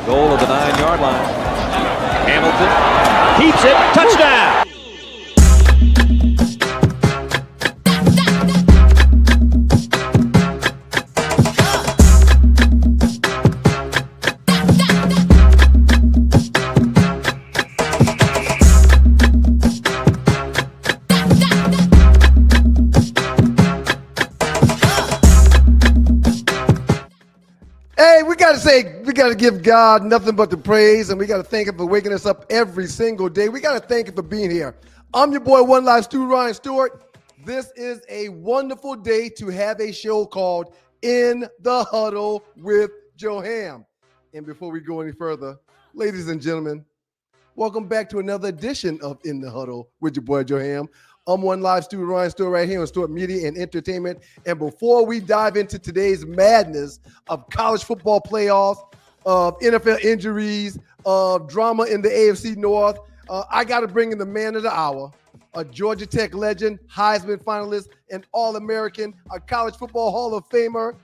Goal of the 9-yard line. Hamilton keeps it. Touchdown. Hey, we got to give God nothing but the praise, and we got to thank him for waking us up every single day. We got to thank him for being here. I'm your boy, One Life Stu, Ryan Stewart. This is a wonderful day to have a show called In the Huddle with Joe Ham. And before we go any further, ladies and gentlemen, welcome back to another edition of In the Huddle with your boy, Joe Ham. I'm One Live Stu, Ryan Stewart, right here on Stewart Media and Entertainment. And before we dive into today's madness of college football playoffs, of NFL injuries, of drama in the AFC North, I got to bring in the man of the hour, a Georgia Tech legend, Heisman finalist, an All-American, a college football Hall of Famer.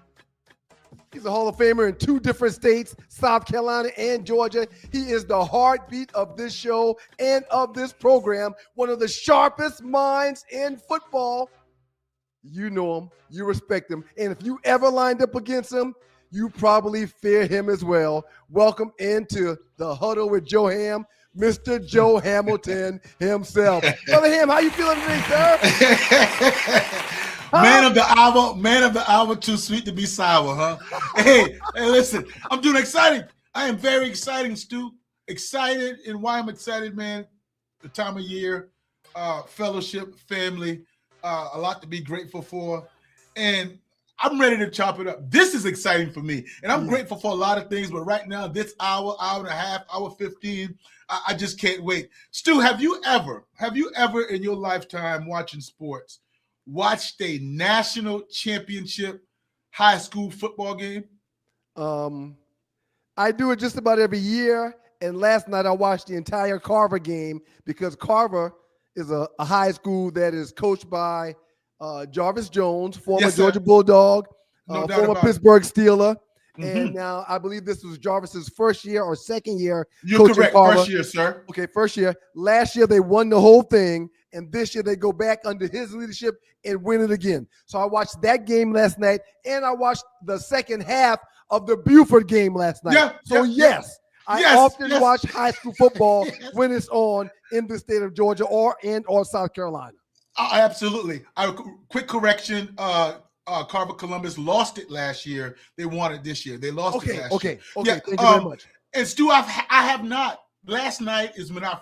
He's a Hall of Famer in 2 different states, South Carolina and Georgia. He is the heartbeat of this show and of this program, one of the sharpest minds in football. You know him, you respect him, and if you ever lined up against him, you probably fear him as well. Welcome into the Huddle with Joe Ham, Mr. Joe Hamilton himself. Brother Ham, how you feeling today, sir? Man of the hour, too sweet to be sour, huh? Hey, listen, I'm doing exciting. I am very exciting, Stu. Excited, and why I'm excited, man, the time of year, fellowship, family, a lot to be grateful for. And I'm ready to chop it up. This is exciting for me. And I'm grateful for a lot of things, but right now, this hour and a half, hour 15, I just can't wait. Stu, have you ever in your lifetime watching sports, watched a national championship high school football game? I do it just about every year. And last night I watched the entire Carver game because Carver is a high school that is coached by Jarvis Jones, former Georgia Bulldog, former Pittsburgh Steeler. Mm-hmm. And now I believe this was Jarvis's first year or second year. You're correct. First year, sir. Okay, first year. Last year they won the whole thing. And this year they go back under his leadership and win it again. So I watched that game last night, and I watched the second half of the Buford game last night. I often watch high school football when it's on in the state of Georgia or South Carolina. Absolutely. Quick correction. Carver Columbus lost it last year. They won it this year. They lost it last year. Okay. Thank you very much. And Stu, I have not. Last night is when it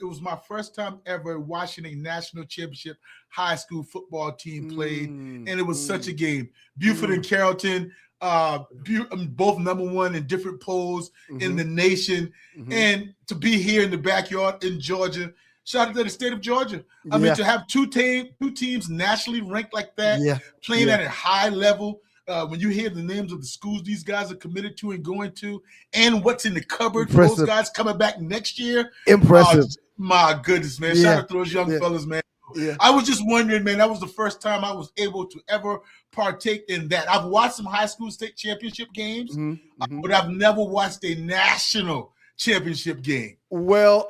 was my first time ever watching a national championship high school football team play, and it was such a game. Buford and Carrollton, both number one in different polls in the nation, and to be here in the backyard in Georgia. Shout out to the state of Georgia. I mean, to have two teams nationally ranked like that, playing at a high level. When you hear the names of the schools these guys are committed to and going to, and what's in the cupboard for those guys coming back next year. Impressive. My goodness, man. Shout out to those young fellas, man. Yeah. I was just wondering, man, that was the first time I was able to ever partake in that. I've watched some high school state championship games, but I've never watched a national championship game. Well,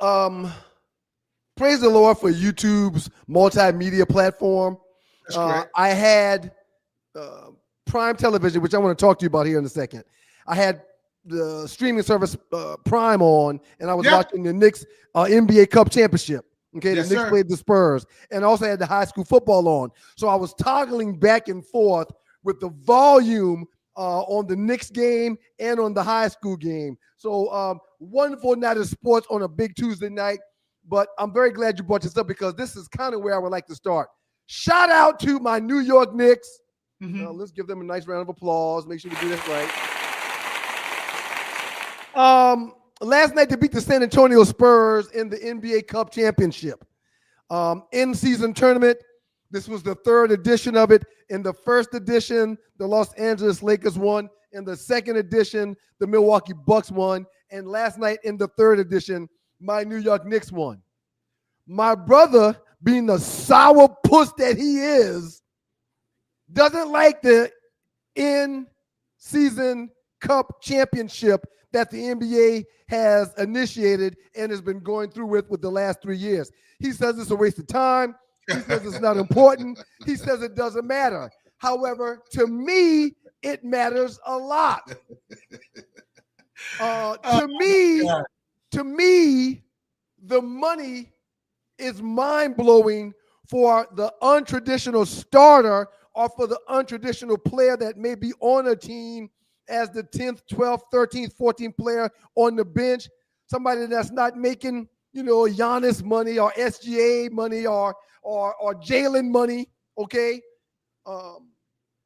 praise the Lord for YouTube's multimedia platform. That's correct. I had Prime Television, which I want to talk to you about here in a second. I had the streaming service Prime on, and I was watching the Knicks NBA Cup Championship. Okay, the Knicks played the Spurs, and I also had the high school football on. So I was toggling back and forth with the volume on the Knicks game and on the high school game. So wonderful night of sports on a big Tuesday night. But I'm very glad you brought this up because this is kind of where I would like to start. Shout out to my New York Knicks. Mhm. Let's give them a nice round of applause. Make sure we do this right. Last night they beat the San Antonio Spurs in the NBA Cup Championship. In-season tournament. This was the third edition of it. In the first edition, the Los Angeles Lakers won. In the second edition, the Milwaukee Bucks won. And last night in the third edition, my New York Knicks won. My brother, being the sour puss that he is, doesn't like the in-season cup championship that the NBA has initiated and has been going through with the last 3 years. He says it's a waste of time. He says it's not important. He says it doesn't matter. However, to me, it matters a lot. To me, the money is mind-blowing for the untraditional starter or for the untraditional player that may be on a team as the 10th, 12th, 13th, 14th player on the bench. Somebody that's not making, Giannis money or SGA money or Jalen money, okay?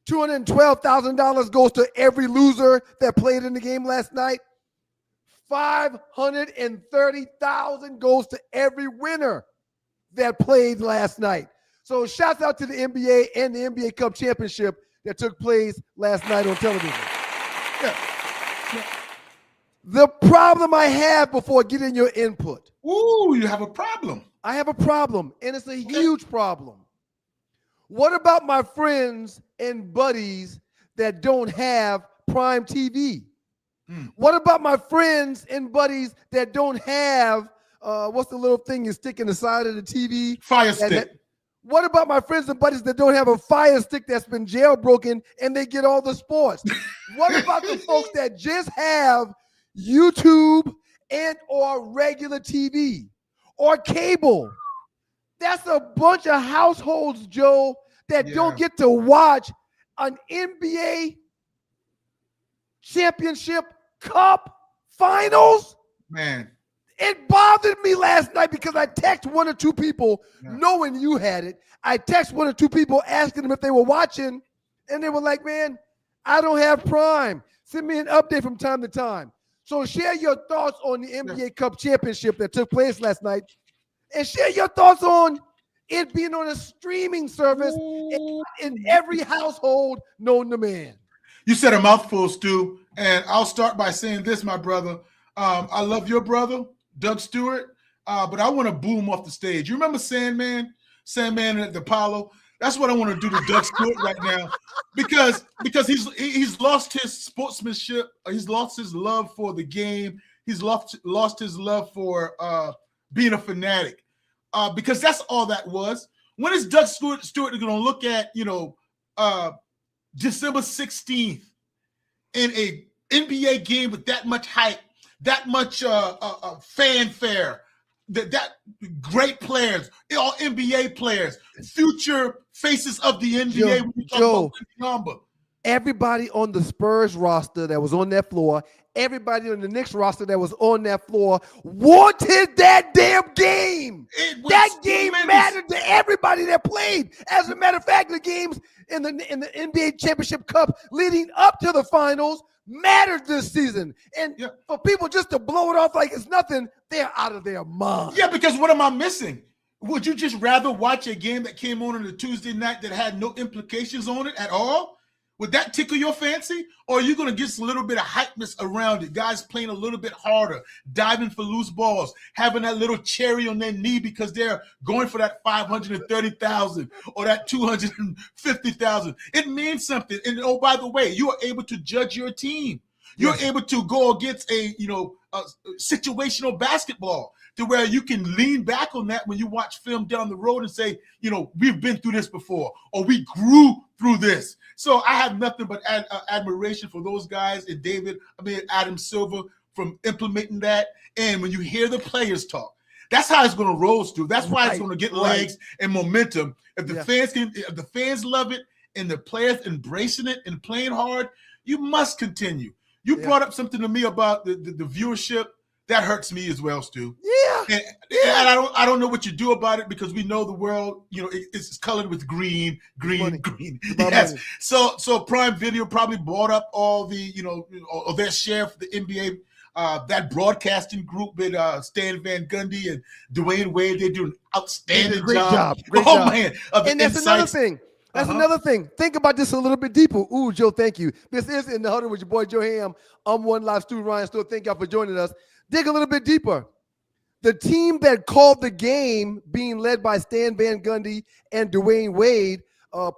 $212,000 goes to every loser that played in the game last night. $530,000 goes to every winner that played last night. So shouts out to the NBA and the NBA Cup Championship that took place last night on television. Yeah. The problem I have before getting your input. Ooh, you have a problem. I have a problem, and it's a huge problem. What about my friends and buddies that don't have Prime TV? What about my friends and buddies that don't have, what's the little thing you stick in the side of the TV? Fire stick. What about my friends and buddies that don't have a Fire Stick that's been jailbroken and they get all the sports? What about the folks that just have YouTube and or regular TV or cable? That's a bunch of households, Joe, that don't get to watch an NBA championship cup finals. Man. It bothered me last night because I texted one or two people knowing you had it. I texted one or two people asking them if they were watching, and they were like, man, I don't have Prime. Send me an update from time to time. So share your thoughts on the NBA Cup Championship that took place last night, and share your thoughts on it being on a streaming service in every household known to man. You said a mouthful, Stu, and I'll start by saying this, my brother. I love your brother, Doug Stewart, but I want to boo him off the stage. You remember Sandman at the Apollo? That's what I want to do to Doug Stewart right now, because he's lost his sportsmanship. He's lost his love for the game. He's lost his love for being a fanatic, because that's all that was. When is Doug Stewart going to look at December 16th in a NBA game with that much hype, that much fanfare, that great players, all NBA players, future faces of the NBA. Joe, everybody on the Spurs roster that was on that floor, everybody on the Knicks roster that was on that floor wanted that damn game. That game mattered to everybody that played. As a matter of fact, the games in the NBA Championship Cup leading up to the finals mattered this season. And for people just to blow it off like it's nothing, they're out of their mind. Yeah, because what am I missing? Would you just rather watch a game that came on a Tuesday night that had no implications on it at all? Would that tickle your fancy? Or are you going to get a little bit of hypeness around it? Guys playing a little bit harder, diving for loose balls, having that little cherry on their knee because they're going for that $530,000 or that $250,000. It means something. And oh, by the way, you are able to judge your team. You're able to go against a situational basketball to where you can lean back on that when you watch film down the road and say, we've been through this before, or we grew through this. So I have nothing but admiration for those guys and Adam Silver from implementing that. And when you hear the players talk, that's how it's going to roll, Stu. That's why it's going to get legs and momentum. If the if the fans love it and the players embracing it and playing hard, you must continue. You brought up something to me about the viewership. That hurts me as well, Stu. And I don't know what you do about it because we know the world, it's colored with green. Yes. Money. So Prime Video probably bought up all the, or their share for the NBA. That broadcasting group with Stan Van Gundy and Dwayne Wade, they do an outstanding Great job. Man. And that's another thing. Another thing. Think about this a little bit deeper. Ooh, Joe, thank you. This is In the Huddle with your boy Joe Ham. I'm One Live Stu Ryan Stewart. Thank y'all for joining us. Dig a little bit deeper. The team that called the game, being led by Stan Van Gundy and Dwayne Wade,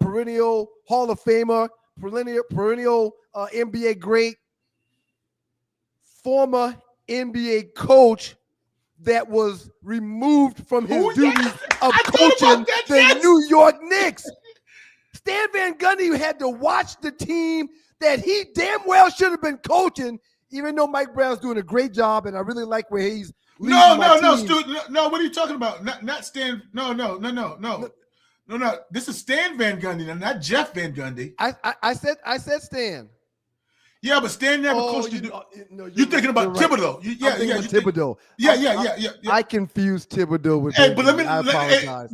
perennial Hall of Famer, perennial NBA great, former NBA coach that was removed from his duties of coaching the New York Knicks. Stan Van Gundy had to watch the team that he damn well should have been coaching, even though Mike Brown's doing a great job, and I really like where he's leading No, Stu, no. What are you talking about? Not Stan. No. This is Stan Van Gundy, not Jeff Van Gundy. I said Stan. Yeah, but Stan never coached you. You're thinking about Thibodeau. Thibodeau. Yeah. I confused Thibodeau with. Hey, but I apologize.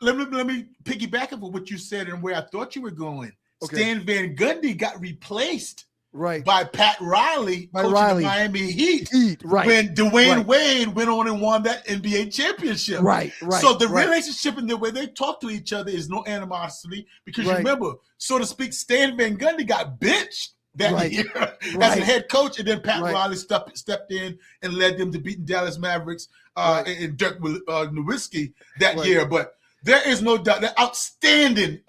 Let me piggyback up with what you said and where I thought you were going. Okay. Stan Van Gundy got replaced by Pat Riley, coaching the Miami Heat. When Dwayne Wade went on and won that NBA championship. Right. So the relationship and the way they talk to each other is no animosity because remember, so to speak, Stan Van Gundy got benched that year as a head coach, and then Pat Riley stepped in and led them to beating Dallas Mavericks and Dirk Nowitzki that year. But there is no doubt that outstanding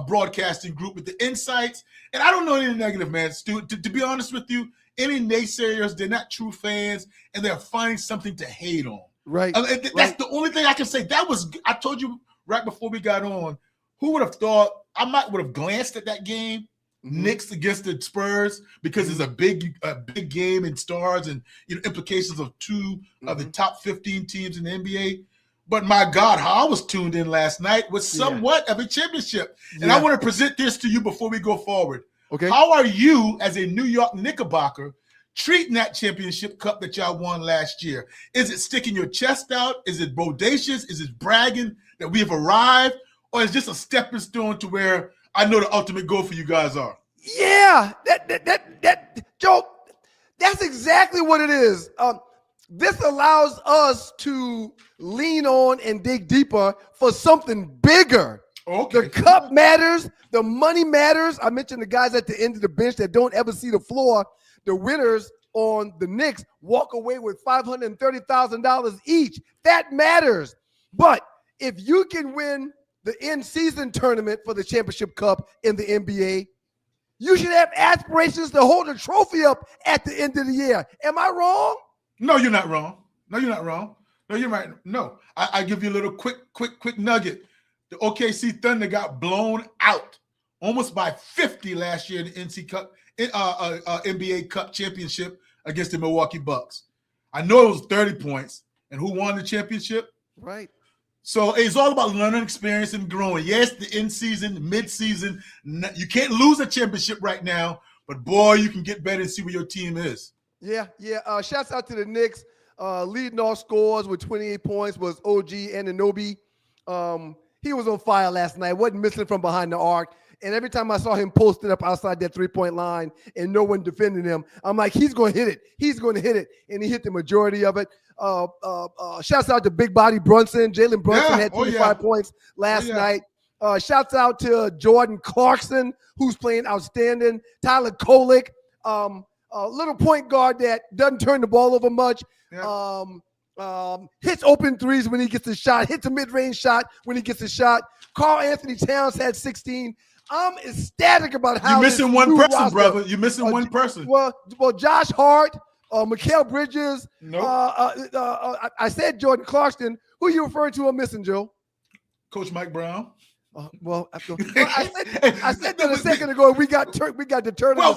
broadcasting group with the insights. And I don't know any negative, man, Stu. To be honest with you, any naysayers, they're not true fans, and they're finding something to hate on. That's the only thing I can say. I told you right before we got on, who would have thought I would have glanced at that game, Knicks against the Spurs, because it's a big game and stars and implications of two of the top 15 teams in the NBA. But my God, how I was tuned in last night was somewhat of a championship. And I want to present this to you before we go forward. Okay. How are you, as a New York Knickerbocker, treating that championship cup that y'all won last year? Is it sticking your chest out? Is it bodacious? Is it bragging that we have arrived? Or is it just a stepping stone to where I know the ultimate goal for you guys are? Yeah, that Joe, that's exactly what it is. This allows us to lean on and dig deeper for something bigger. Okay. The cup matters. The money matters. I mentioned the guys at the end of the bench that don't ever see the floor. The winners on the Knicks walk away with $530,000 each. That matters. But if you can win the in-season tournament for the championship cup in the NBA, you should have aspirations to hold a trophy up at the end of the year. Am I wrong? No, you're not wrong. No, you're right. No, I give you a little quick nugget. The OKC Thunder got blown out almost by 50 last year in the NBA Cup championship against the Milwaukee Bucks. I know it was 30 points. And who won the championship? Right. So it's all about learning experience and growing. Yes, the in-season, mid-season, you can't lose a championship right now, but boy, you can get better and see where your team is. Yeah. Shouts out to the Knicks. Leading all scores with 28 points was OG Anunoby. He was on fire last night. Wasn't missing from behind the arc. And every time I saw him posted up outside that three-point line and no one defending him, I'm like, he's going to hit it. He's going to hit it. And he hit the majority of it. Shouts out to Big Body Brunson. Jalen Brunson had 25 points last night. Shouts out to Jordan Clarkson, who's playing outstanding. Tyler Kolek, little point guard that doesn't turn the ball over much. Hits open threes when he gets a shot. Hits a mid-range shot when he gets a shot. Karl Anthony Towns had 16. I'm ecstatic about how you're missing one person, brother. You're missing one person. Well, Josh Hart, Mikal Bridges. Nope. I said Jordan Clarkson. Who you referring to? I'm missing, Joe. Coach Mike Brown. I said that a second ago. We got deterred. Well,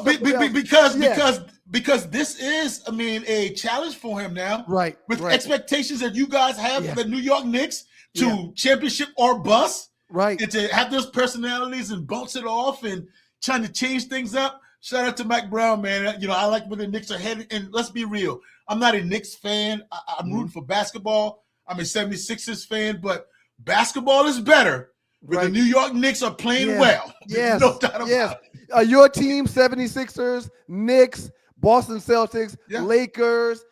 because this is, a challenge for him now. Right. With expectations that you guys have for the New York Knicks to championship or bust. Right. And to have those personalities and bounce it off and trying to change things up. Shout out to Mike Brown, man. I like where the Knicks are headed. And let's be real. I'm not a Knicks fan. I'm rooting for basketball. I'm a 76ers fan, but basketball is better when the New York Knicks are playing well. Yes. No doubt about it. Your team, 76ers, Knicks, Boston Celtics, Lakers.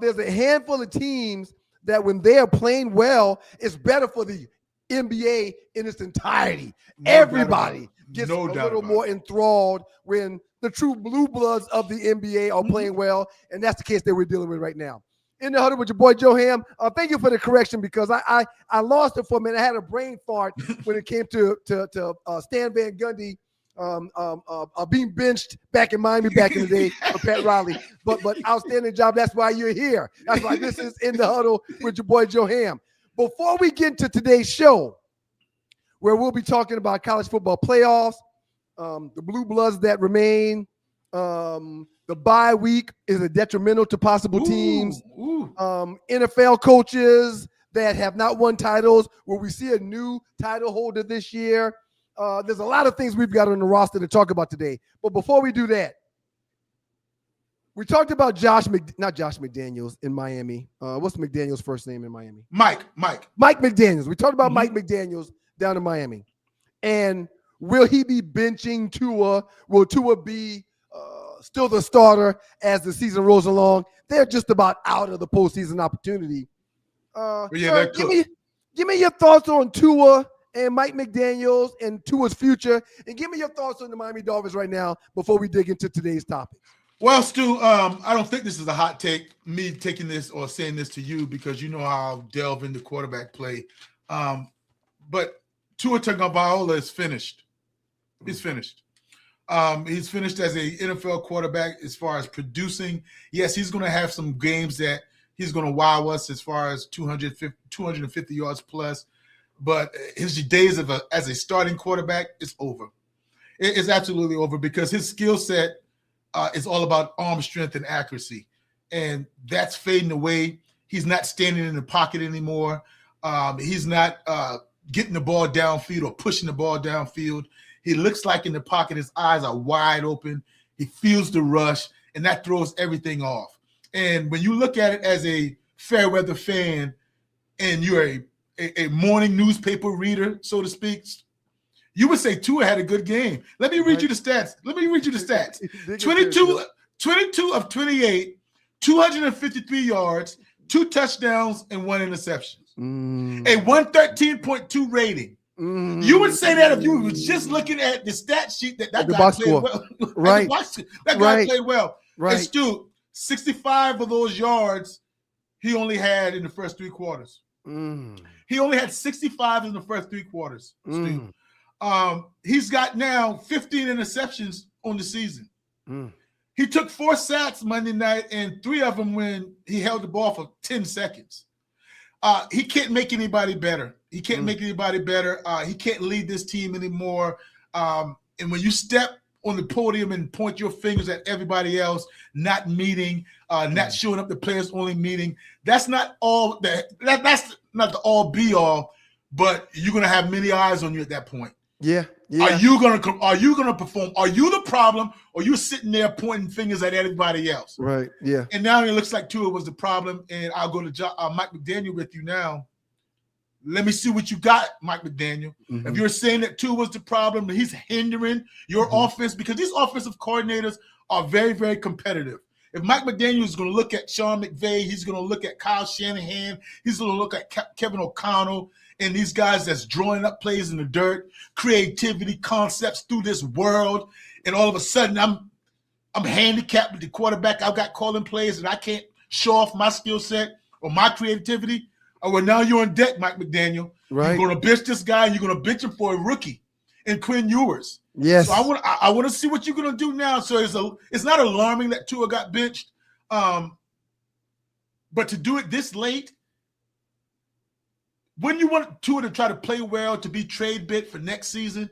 There's a handful of teams that when they are playing well, it's better for the NBA in its entirety. Everybody gets a little more enthralled when the true blue bloods of the NBA are playing well, and that's the case that we're dealing with right now. In the huddle with your boy Joe Ham. Thank you for the correction because I lost it for a minute. I had a brain fart when it came to Stan Van Gundy being benched back in Miami back in the day for Pat Riley. But outstanding job. That's why you're here. That's why this is In the Huddle with your boy Joe Ham. Before we get to today's show, where we'll be talking about college football playoffs, the blue bloods that remain, the bye week is a detrimental to possible teams, NFL coaches that have not won titles. Will we see a new title holder this year? There's a lot of things we've got on the roster to talk about today. But before we do that, we talked about not Josh McDaniels in Miami. What's McDaniels' first name in Miami? Mike McDaniels. We talked about Mike McDaniels down in Miami. And will he be benching Tua? Will Tua be still the starter as the season rolls along? They're just about out of the postseason opportunity. Give me your thoughts on Tua and Mike McDaniels and Tua's future, and give me your thoughts on the Miami Dolphins right now before we dig into today's topic. Well, Stu, I don't think this is a hot take, me taking this or saying this to you, because you know how I'll delve into quarterback play. But Tua Tagovailoa is finished. He's finished. He's finished as an NFL quarterback as far as producing. Yes, he's going to have some games that he's going to wow us as far as 250 yards plus. But his days as a starting quarterback is over. It's absolutely over because his skill set is all about arm strength and accuracy. And that's fading away. He's not standing in the pocket anymore. He's not getting the ball downfield or pushing the ball downfield. He looks like in the pocket, his eyes are wide open. He feels the rush, and that throws everything off. And when you look at it as a fair weather fan and you're a morning newspaper reader, so to speak, you would say Tua had a good game. Let me read you the stats. 22 of 28, 253 yards, 2 touchdowns, and 1 interception. A 113.2 rating. You would say that if you was just looking at the stat sheet that guy played well. Right. That guy played well. Right. And Stu, 65 of those yards he only had in the first 3 quarters. He only had 65 in the first 3 quarters. Stu. He's got now 15 interceptions on the season. He took 4 sacks Monday night, and 3 of them when he held the ball for 10 seconds. He can't make anybody better. He can't make anybody better. He can't lead this team anymore. And when you step on the podium and point your fingers at everybody else, not meeting, not showing up the players-only meeting, that's not all. That's not the all-be-all. But you're gonna have many eyes on you at that point. Yeah. Are you gonna perform? Are you the problem, or you sitting there pointing fingers at everybody else? Right. Yeah. And now it looks like Tua was the problem. And I'll go to Mike McDaniel with you now. Let me see what you got, Mike McDaniel. If you're saying that Tua was the problem, he's hindering your offense, because these offensive coordinators are very, very competitive. If Mike McDaniel is going to look at Sean McVay, he's going to look at Kyle Shanahan, he's going to look at Kevin O'Connell, and these guys that's drawing up plays in the dirt, creativity, concepts through this world, and all of a sudden I'm handicapped with the quarterback. I've got calling plays and I can't show off my skill set or my creativity. Oh, well, now you're on deck, Mike McDaniel. Right. You're going to bench this guy, and you're going to bench him for a rookie and Quinn Ewers. Yes. So I want to see what you're going to do now. So it's not alarming that Tua got benched, but to do it this late, when you want Tua to try to play well, to be trade bit for next season,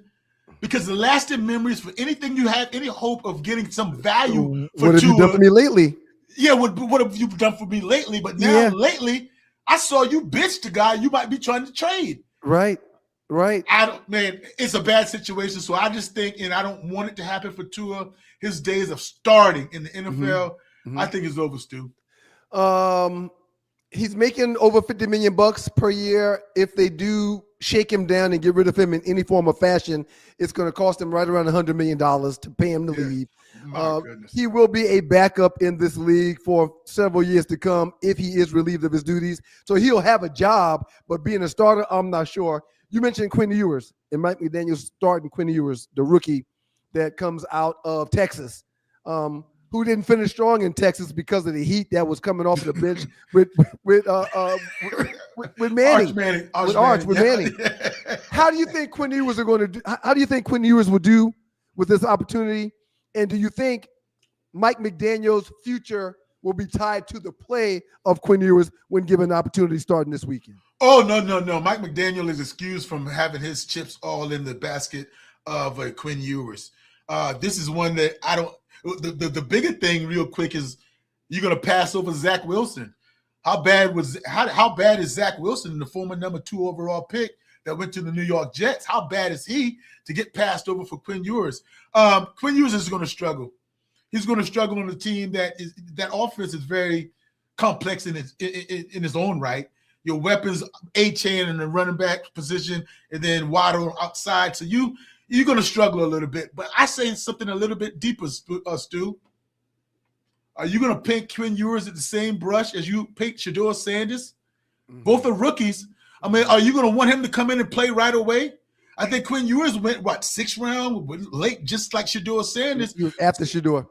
because the lasting memories for anything you have any hope of getting some value for Tua. What have you done for me lately? Yeah, what have you done for me lately? But now lately, I saw you bitch the guy you might be trying to trade. Right. It's a bad situation. So I just think, and I don't want it to happen for Tua, his days of starting in the NFL, I think is over, Stu. He's making over 50 million bucks per year. If they do shake him down and get rid of him in any form or fashion, it's going to cost him right around $100 million to pay him to leave. My goodness. He will be a backup in this league for several years to come if he is relieved of his duties. So he'll have a job, but being a starter, I'm not sure. You mentioned Quinn Ewers, and Mike McDaniel's starting Quinn Ewers, the rookie that comes out of Texas. Who didn't finish strong in Texas because of the heat that was coming off the bench with Manning. Manning. How do you think Quinn Ewers are going to do? How do you think Quinn Ewers will do with this opportunity? And do you think Mike McDaniel's future will be tied to the play of Quinn Ewers when given an opportunity starting this weekend? Oh, no. Mike McDaniel is excused from having his chips all in the basket of Quinn Ewers. This is one that I don't. The bigger thing, real quick, is you're going to pass over Zach Wilson. How bad is Zach Wilson, the former number 2 overall pick that went to the New York Jets? How bad is he to get passed over for Quinn Ewers? Quinn Ewers is going to struggle. He's going to struggle on a team that offense is very complex in its own right. Your weapons, A-Chain in the running back position, and then Waddle outside. So you're going to struggle a little bit. But I say something a little bit deeper, Stu. Are you going to paint Quinn Ewers at the same brush as you paint Shedeur Sanders? Mm-hmm. Both are rookies. I mean, are you going to want him to come in and play right away? I think Quinn Ewers went, 6th round, late, just like Shedeur Sanders. He was after Shedeur.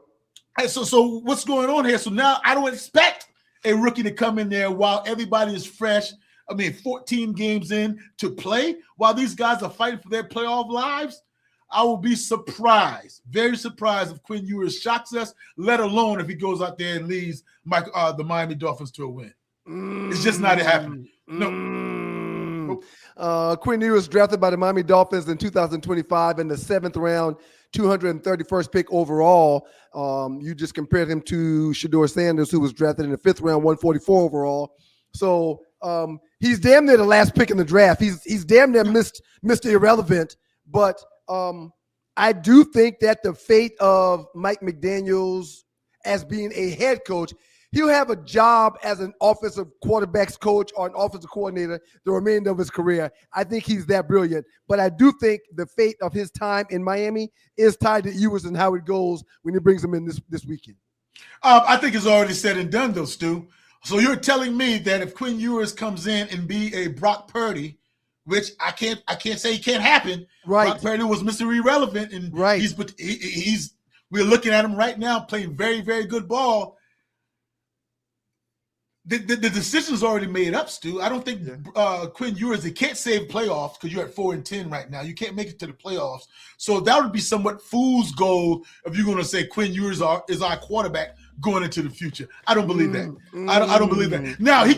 So what's going on here? So now I don't expect a rookie to come in there while everybody is fresh. 14 games in to play while these guys are fighting for their playoff lives. I will be surprised, very surprised if Quinn Ewers shocks us, let alone if he goes out there and leads the Miami Dolphins to a win. It's just not happening. No. Quinn Ewers drafted by the Miami Dolphins in 2025 in the 7th round, 231st pick overall. You just compared him to Shedeur Sanders, who was drafted in the 5th round, 144 overall. So he's damn near the last pick in the draft. He's damn near Mr. Irrelevant, but I do think that the fate of Mike McDaniels as being a head coach, he'll have a job as an offensive quarterbacks coach or an offensive coordinator the remainder of his career. I think he's that brilliant. But I do think the fate of his time in Miami is tied to Ewers and how it goes when he brings him in this weekend. I think it's already said and done, though, Stu. So you're telling me that if Quinn Ewers comes in and be a Brock Purdy, which I can't say it can't happen. Right. Brock Purdy was Mr. Irrelevant, and right. We're looking at him right now playing very, very good ball. The decision's already made up, Stu. I don't think Quinn Ewers, they can't save playoffs because you're at 4-10 right now. You can't make it to the playoffs. So that would be somewhat fool's gold if you're going to say Quinn Ewers is our quarterback going into the future. I don't believe that. I don't believe that. Now he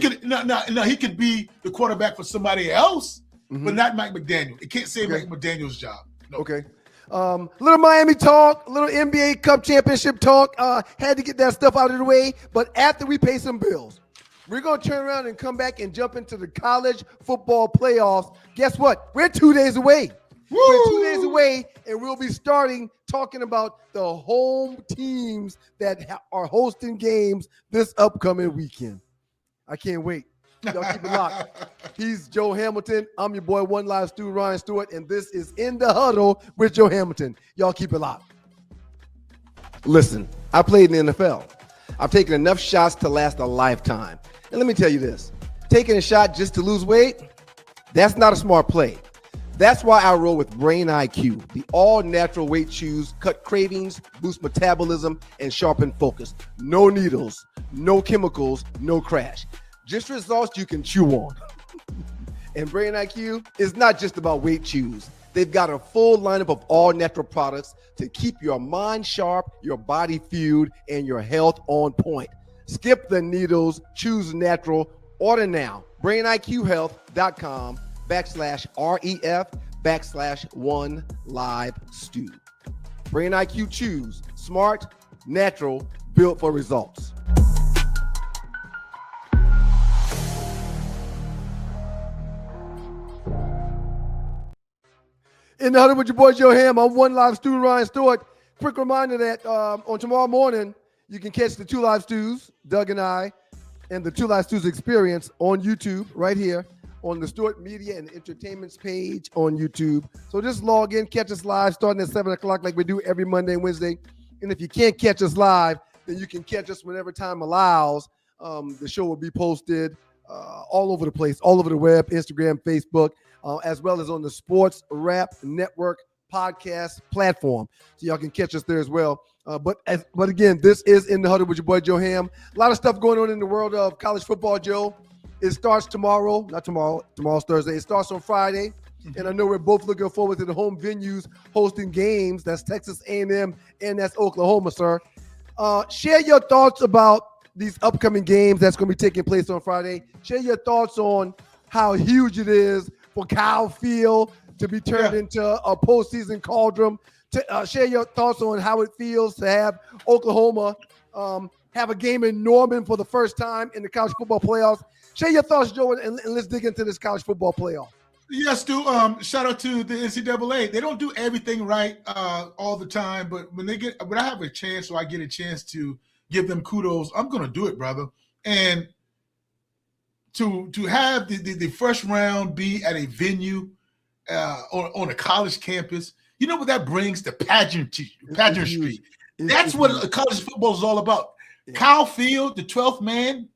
could be the quarterback for somebody else, but not Mike McDaniel. It can't save Mike McDaniel's job. No. Okay. Little Miami talk, little NBA Cup championship talk. Had to get that stuff out of the way. But after we pay some bills, we're going to turn around and come back and jump into the college football playoffs. Guess what? We're 2 days away. Woo! We're 2 days away, and we'll be starting talking about the home teams that are hosting games this upcoming weekend. I can't wait. Y'all keep it locked. He's Joe Hamilton. I'm your boy, One Live Stu, Ryan Stewart, and this is In the Huddle with Joe Hamilton. Y'all keep it locked. Listen, I played in the NFL. I've taken enough shots to last a lifetime. And let me tell you this, taking a shot just to lose weight, that's not a smart play. That's why I roll with Brain IQ. The all-natural weight chews cut cravings, boost metabolism, and sharpen focus. No needles, no chemicals, no crash. Just results you can chew on. And Brain IQ is not just about weight chews. They've got a full lineup of all-natural products to keep your mind sharp, your body fueled, and your health on point. Skip the needles, choose natural. Order now. BrainIQHealth.com/REF/1LiveStew. Brain IQ Chews. Smart, natural, built for results. In the Huddle with your boy Joe Ham, I'm One Live Stu, Ryan Stewart. Quick reminder that on tomorrow morning, you can catch the 2 Live Stews, Doug and I, and the Two Live Stews experience on YouTube right here on the Stewart Media and Entertainment's page on YouTube. So just log in, catch us live starting at 7 o'clock like we do every Monday and Wednesday. And if you can't catch us live, then you can catch us whenever time allows. The show will be posted all over the place, all over the web, Instagram, Facebook, as well as on the Sports Rap Network podcast platform. So y'all can catch us there as well. But again, this is In the Huddle with your boy Joe Ham. A lot of stuff going on in the world of college football, Joe. It starts tomorrow. Not tomorrow. Tomorrow's Thursday. It starts on Friday. And I know we're both looking forward to the home venues hosting games. That's Texas A&M and that's Oklahoma, sir. Share your thoughts about these upcoming games that's going to be taking place on Friday. Share your thoughts on how huge it is for Kyle Field to be turned into a postseason cauldron. Share your thoughts on how it feels to have Oklahoma have a game in Norman for the first time in the college football playoffs. Share your thoughts, Joe, and let's dig into this college football playoff. Yes, Stu. Shout out to the NCAA. They don't do everything right all the time, but when I have a chance or I get a chance to give them kudos, I'm going to do it, brother. And to have the first round be at a venue on a college campus, you know what that brings? The pageantry. That's what college football is all about. Yeah. Kyle Field, the 12th man,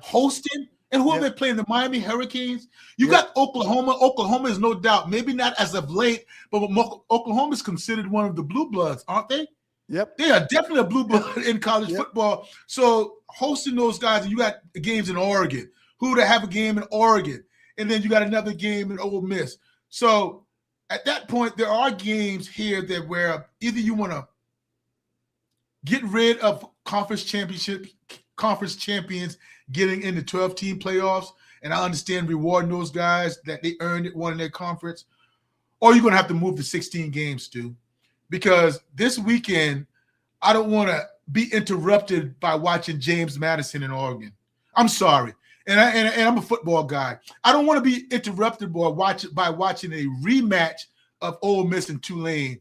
hosting. And who are they playing? The Miami Hurricanes? You got Oklahoma. Oklahoma is no doubt, maybe not as of late, but Oklahoma is considered one of the blue bloods, aren't they? Yep. They are definitely a blue blood in college football. So hosting those guys, and you got games in Oregon. Who to have a game in Oregon? And then you got another game in Ole Miss. So at that point, there are games here that where either you want to get rid of conference champions getting into 12-team playoffs, and I understand rewarding those guys that they earned it, won in their conference, or you're going to have to move to 16 games, Stu, because this weekend I don't want to be interrupted by watching James Madison in Oregon. I'm sorry, and I'm a football guy. I don't want to be interrupted by watching a rematch of Ole Miss and Tulane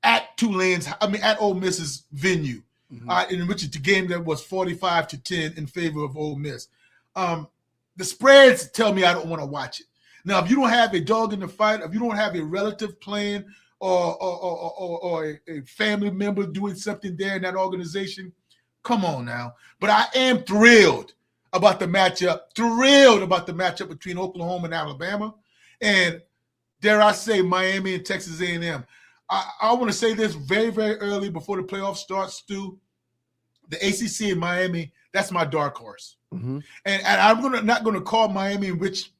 at Ole Miss's venue. In which it's a game that was 45-10 in favor of Ole Miss. The spreads tell me I don't want to watch it. Now, if you don't have a dog in the fight, if you don't have a relative playing or a family member doing something there in that organization, come on now. But I am thrilled about the matchup between Oklahoma and Alabama. And dare I say, Miami and Texas A&M. I want to say this very, very early before the playoffs start, Stu. The ACC in Miami, that's my dark horse. And I'm not going to call Miami, which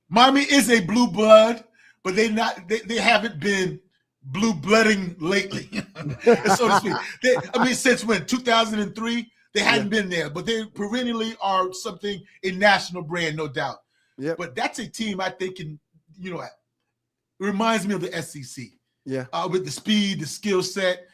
Miami is a blue blood, but they haven't been blue blooding lately, so to speak. Since when? 2003? They hadn't been there, but they perennially are a national brand, no doubt. Yeah. But that's a team I think reminds me of the SEC. Yeah. With the speed, the skill set,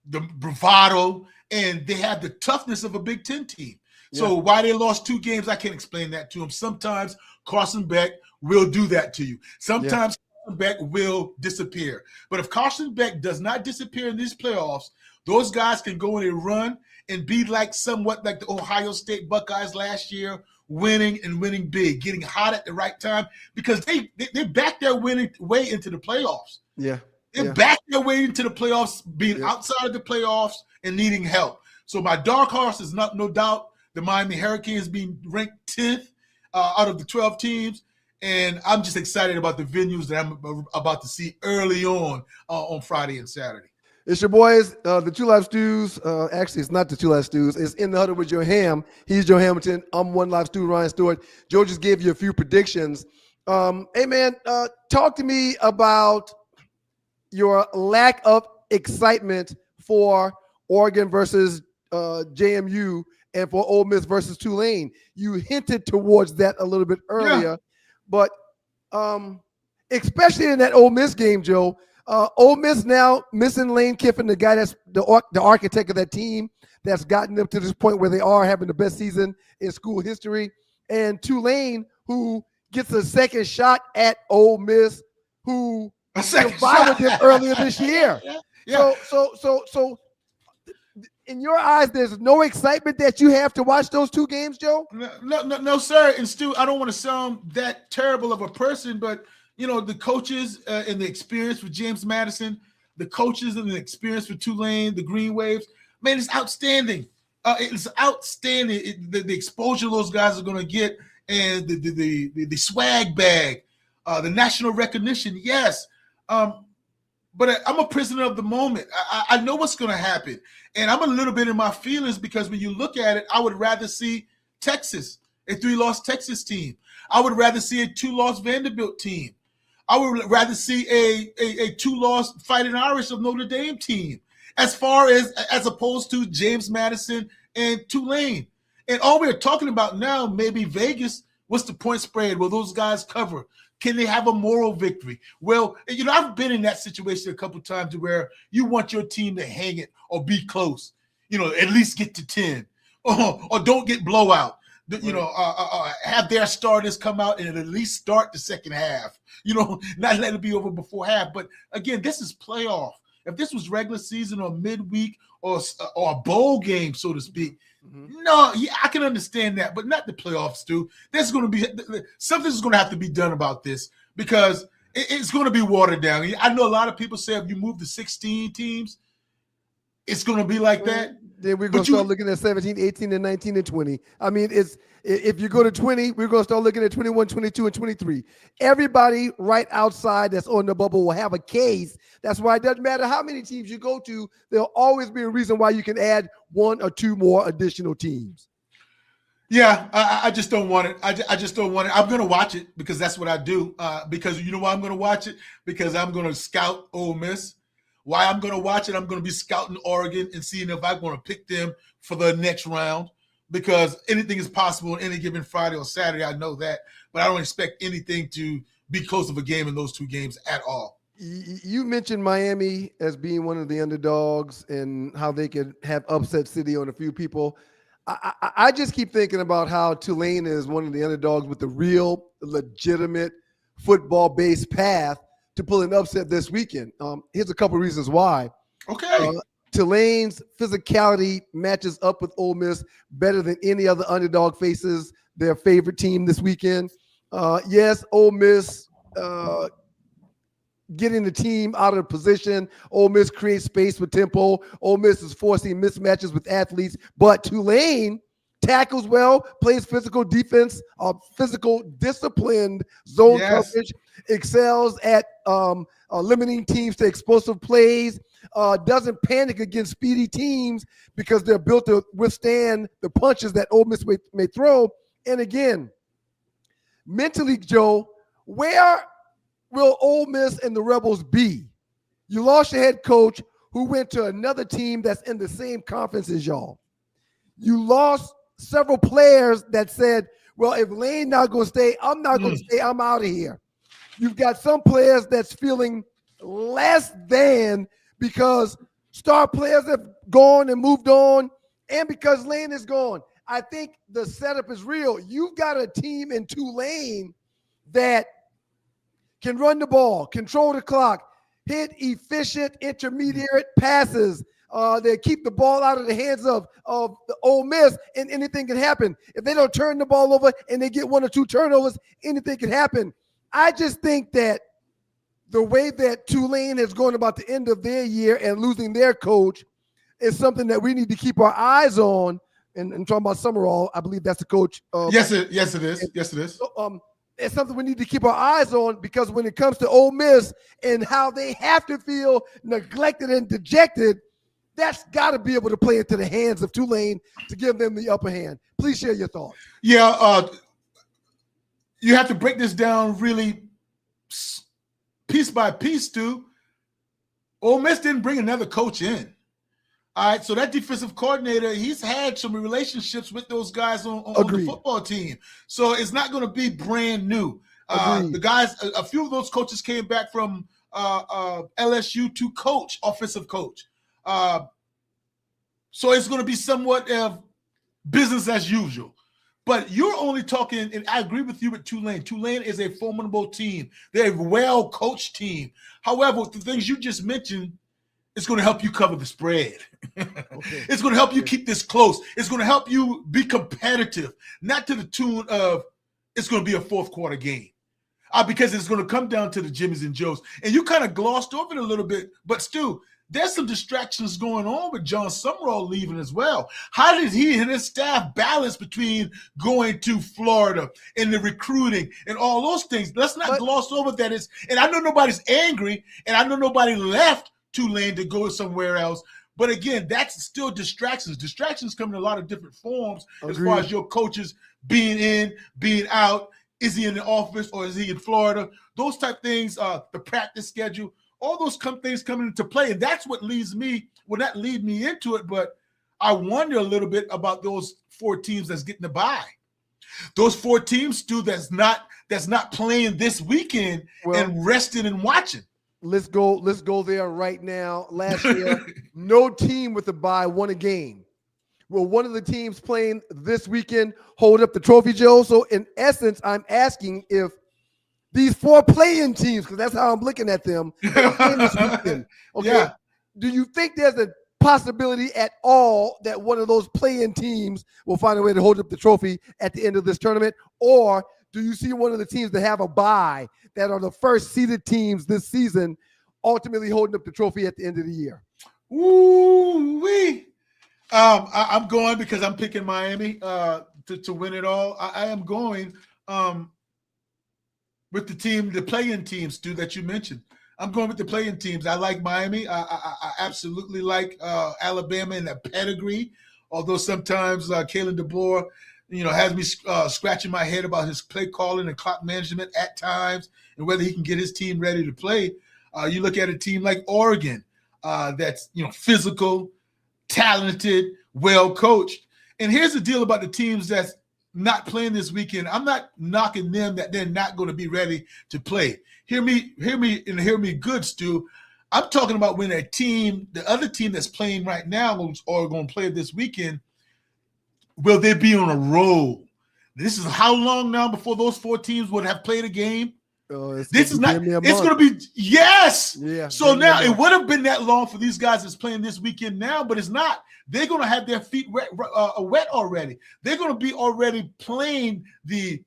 the bravado, and they have the toughness of a Big Ten team. So why they lost 2 games, I can't explain that to them. Sometimes Carson Beck will do that to you. Sometimes Carson Beck will disappear. But if Carson Beck does not disappear in these playoffs, those guys can go in a run and be somewhat like the Ohio State Buckeyes last year, winning big, getting hot at the right time, because they back their way into the playoffs. Yeah. They back their way into the playoffs, being outside of the playoffs and needing help. So my dark horse is no doubt the Miami Hurricanes being ranked 10th out of the 12 teams. And I'm just excited about the venues that I'm about to see early on Friday and Saturday. It's your boys, the Two Live Stews. Actually, it's not the Two Live Stews. It's In the Huddle with Joe Ham. He's Joe Hamilton. I'm One Live Stew, Ryan Stewart. Joe just gave you a few predictions. Hey, man, talk to me about your lack of excitement for Oregon versus JMU and for Ole Miss versus Tulane. You hinted towards that a little bit earlier, but especially in that Ole Miss game, Joe, Ole Miss now missing Lane Kiffin, the guy that's the architect of that team that's gotten them to this point where they are having the best season in school history, and Tulane, who gets a second shot at Ole Miss, who survived them earlier this year. So in your eyes, there's no excitement that you have to watch those two games, Joe? No, sir. And Stu, I don't want to sound that terrible of a person, but the coaches and the experience with James Madison, the coaches and the experience with Tulane, the Green Waves, man, it's outstanding. It's outstanding. The exposure those guys are going to get, and the swag bag, the national recognition. Yes. But I'm a prisoner of the moment. I know what's going to happen. And I'm a little bit in my feelings because when you look at it, I would rather see Texas, a 3-loss Texas team. I would rather see a 2-loss Vanderbilt team. I would rather see a 2-loss Fighting Irish of Notre Dame team as opposed to James Madison and Tulane. And all we're talking about now, maybe Vegas, what's the point spread? Will those guys cover? Can they have a moral victory? Well, I've been in that situation a couple of times where you want your team to hang it or be close, at least get to 10 or don't get blowout. Have their starters come out and at least start the second half, not let it be over before half. But again, this is playoff. If this was regular season or midweek or a bowl game, so to speak, no, yeah, I can understand that, but not the playoffs, Stu. There's going to be something's going to have to be done about this because it's going to be watered down. I know a lot of people say if you move to 16 teams, it's going to be like that. Then we're going to start looking at 17, 18, and 19, and 20. I mean, if you go to 20, we're going to start looking at 21, 22, and 23. Everybody right outside that's on the bubble will have a case. That's why it doesn't matter how many teams you go to. There'll always be a reason why you can add 1 or 2 more additional teams. Yeah, I just don't want it. I just don't want it. I'm going to watch it because that's what I do. Because you know why I'm going to watch it? Because I'm going to scout Ole Miss. Why I'm going to watch it, I'm going to be scouting Oregon and seeing if I'm going to pick them for the next round because anything is possible on any given Friday or Saturday. I know that, but I don't expect anything to be close of a game in those 2 games at all. You mentioned Miami as being one of the underdogs and how they could have upset city on a few people. I just keep thinking about how Tulane is one of the underdogs with the real legitimate football-based path to pull an upset this weekend. Here's a couple reasons why. Okay. Tulane's physicality matches up with Ole Miss better than any other underdog faces their favorite team this weekend. Yes, Ole Miss getting the team out of position. Ole Miss creates space with tempo. Ole Miss is forcing mismatches with athletes, but Tulane tackles well, plays physical defense, physical disciplined zone coverage, excels at limiting teams to explosive plays, doesn't panic against speedy teams because they're built to withstand the punches that Ole Miss may throw. And again, mentally, Joe, where will Ole Miss and the Rebels be? You lost your head coach who went to another team that's in the same conference as y'all. You lost several players that said, well, if Lane not going to stay, I'm not going to stay. I'm out of here. You've got some players that's feeling less than because star players have gone and moved on and because Lane is gone. I think the setup is real. You've got a team in Tulane that can run the ball, control the clock, hit efficient intermediate passes. They keep the ball out of the hands of the Ole Miss, and anything can happen. If they don't turn the ball over and they get 1 or 2 turnovers, anything can happen. I just think that the way that Tulane has gone about the end of their year and losing their coach is something that we need to keep our eyes on. And I'm talking about Summerall. I believe that's the coach. Yes, it is. Yes, it is. It's something we need to keep our eyes on because when it comes to Ole Miss and how they have to feel neglected and dejected, that's got to be able to play into the hands of Tulane to give them the upper hand. Please share your thoughts. Yeah, you have to break this down really piece by piece, Stu. Ole Miss didn't bring another coach in. All right, so that defensive coordinator, he's had some relationships with those guys on the football team. So it's not going to be brand new. The guys, a few of those coaches came back from LSU to coach, offensive coach. So it's going to be somewhat of business as usual. But you're only talking, and I agree with you with Tulane. Tulane is a formidable team. They're a well-coached team. However, the things you just mentioned, It's going to help you cover the spread. Okay. It's going to help you keep this close. It's going to help you be competitive, not to the tune of it's going to be a fourth quarter game. Because it's going to come down to the Jimmys and Joes. And you kind of glossed over it a little bit, but Stu, there's some distractions going on with John Summerall leaving as well. How did he and his staff balance between going to Florida and the recruiting and all those things? Let's not gloss over that. And I know nobody's angry, and I know nobody left Tulane to go somewhere else. But again, that's still distractions. Distractions come in a lot of different forms. As far as your coaches being in, being out. Is he in the office or is he in Florida? Those type things, the practice schedule, all those things coming into play. And that's what leads me, well, not lead me into it, but I wonder a little bit about those 4 teams that's getting the bye. Those 4 teams, Stu, that's not playing this weekend and resting and watching. Let's go there right now. Last year, no team with a bye won a game. Will one of the teams playing this weekend hold up the trophy, Joe? So in essence, I'm asking if these 4 play-in teams, because that's how I'm looking at them, this weekend, okay? Yeah. Do you think there's a possibility at all that one of those play-in teams will find a way to hold up the trophy at the end of this tournament? Or do you see one of the teams that have a bye that are the first seeded teams this season ultimately holding up the trophy at the end of the year? Ooh-wee. I'm going because I'm picking Miami to win it all. I am going with the play-in teams, Stu, that you mentioned. I'm going with the play-in teams. I like Miami. I absolutely like Alabama and that pedigree. Although sometimes Kalen DeBoer, has me scratching my head about his play calling and clock management at times, and whether he can get his team ready to play. You look at a team like Oregon, that's physical, talented, well coached. And here's the deal about the teams that's not playing this weekend. I'm not knocking them that they're not going to be ready to play. Hear me good, Stu. I'm talking about when the other team that's playing right now or going to play this weekend, will they be on a roll? This is how long now before those 4 teams would have played a game? It's going to be, yes. Yeah. So now it would have been that long for these guys that's playing this weekend now, but it's not. They're going to have their feet wet already. They're going to be already playing the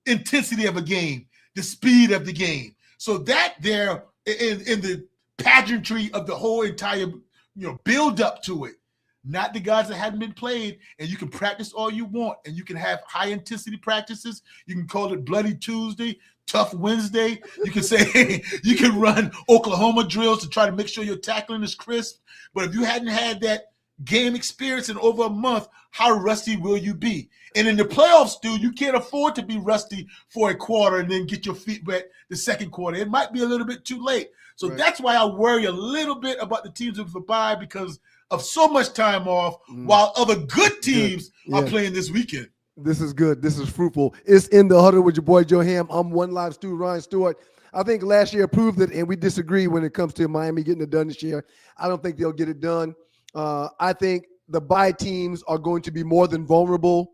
intensity of a game, the speed of the game. So that there in the pageantry of the whole entire build up to it. Not the guys that haven't been played, and you can practice all you want, and you can have high intensity practices. You can call it Bloody Tuesday, Tough Wednesday. You can say you can run Oklahoma drills to try to make sure your tackling is crisp. But if you hadn't had that game experience in over a month, how rusty will you be? And in the playoffs, Stu, you can't afford to be rusty for a quarter and then get your feet wet the second quarter. It might be a little bit too late. So That's why I worry a little bit about the teams with a bye, because of so much time off while other good teams are playing this weekend. This is good. This is fruitful. It's In the Huddle with your boy Joe Ham. I'm One Live Stu, Ryan Stewart. I think last year proved it, and we disagree when it comes to Miami getting it done this year. I don't think they'll get it done. I think the bye teams are going to be more than vulnerable.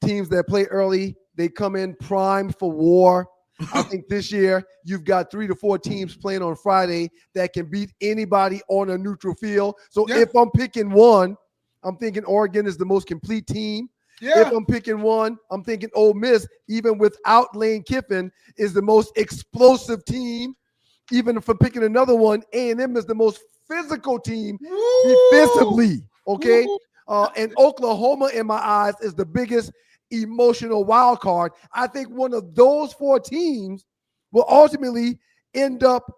Teams that play early, they come in primed for war. I think this year you've got 3 to 4 teams playing on Friday that can beat anybody on a neutral field. So if I'm picking one, I'm thinking Oregon is the most complete team. If I'm picking one, I'm thinking Ole Miss, even without Lane Kiffin, is the most explosive team. Even if I'm picking another one, A&M is the most physical team defensively. Okay, and Oklahoma, in my eyes, is the biggest emotional wild card. I think one of those 4 teams will ultimately end up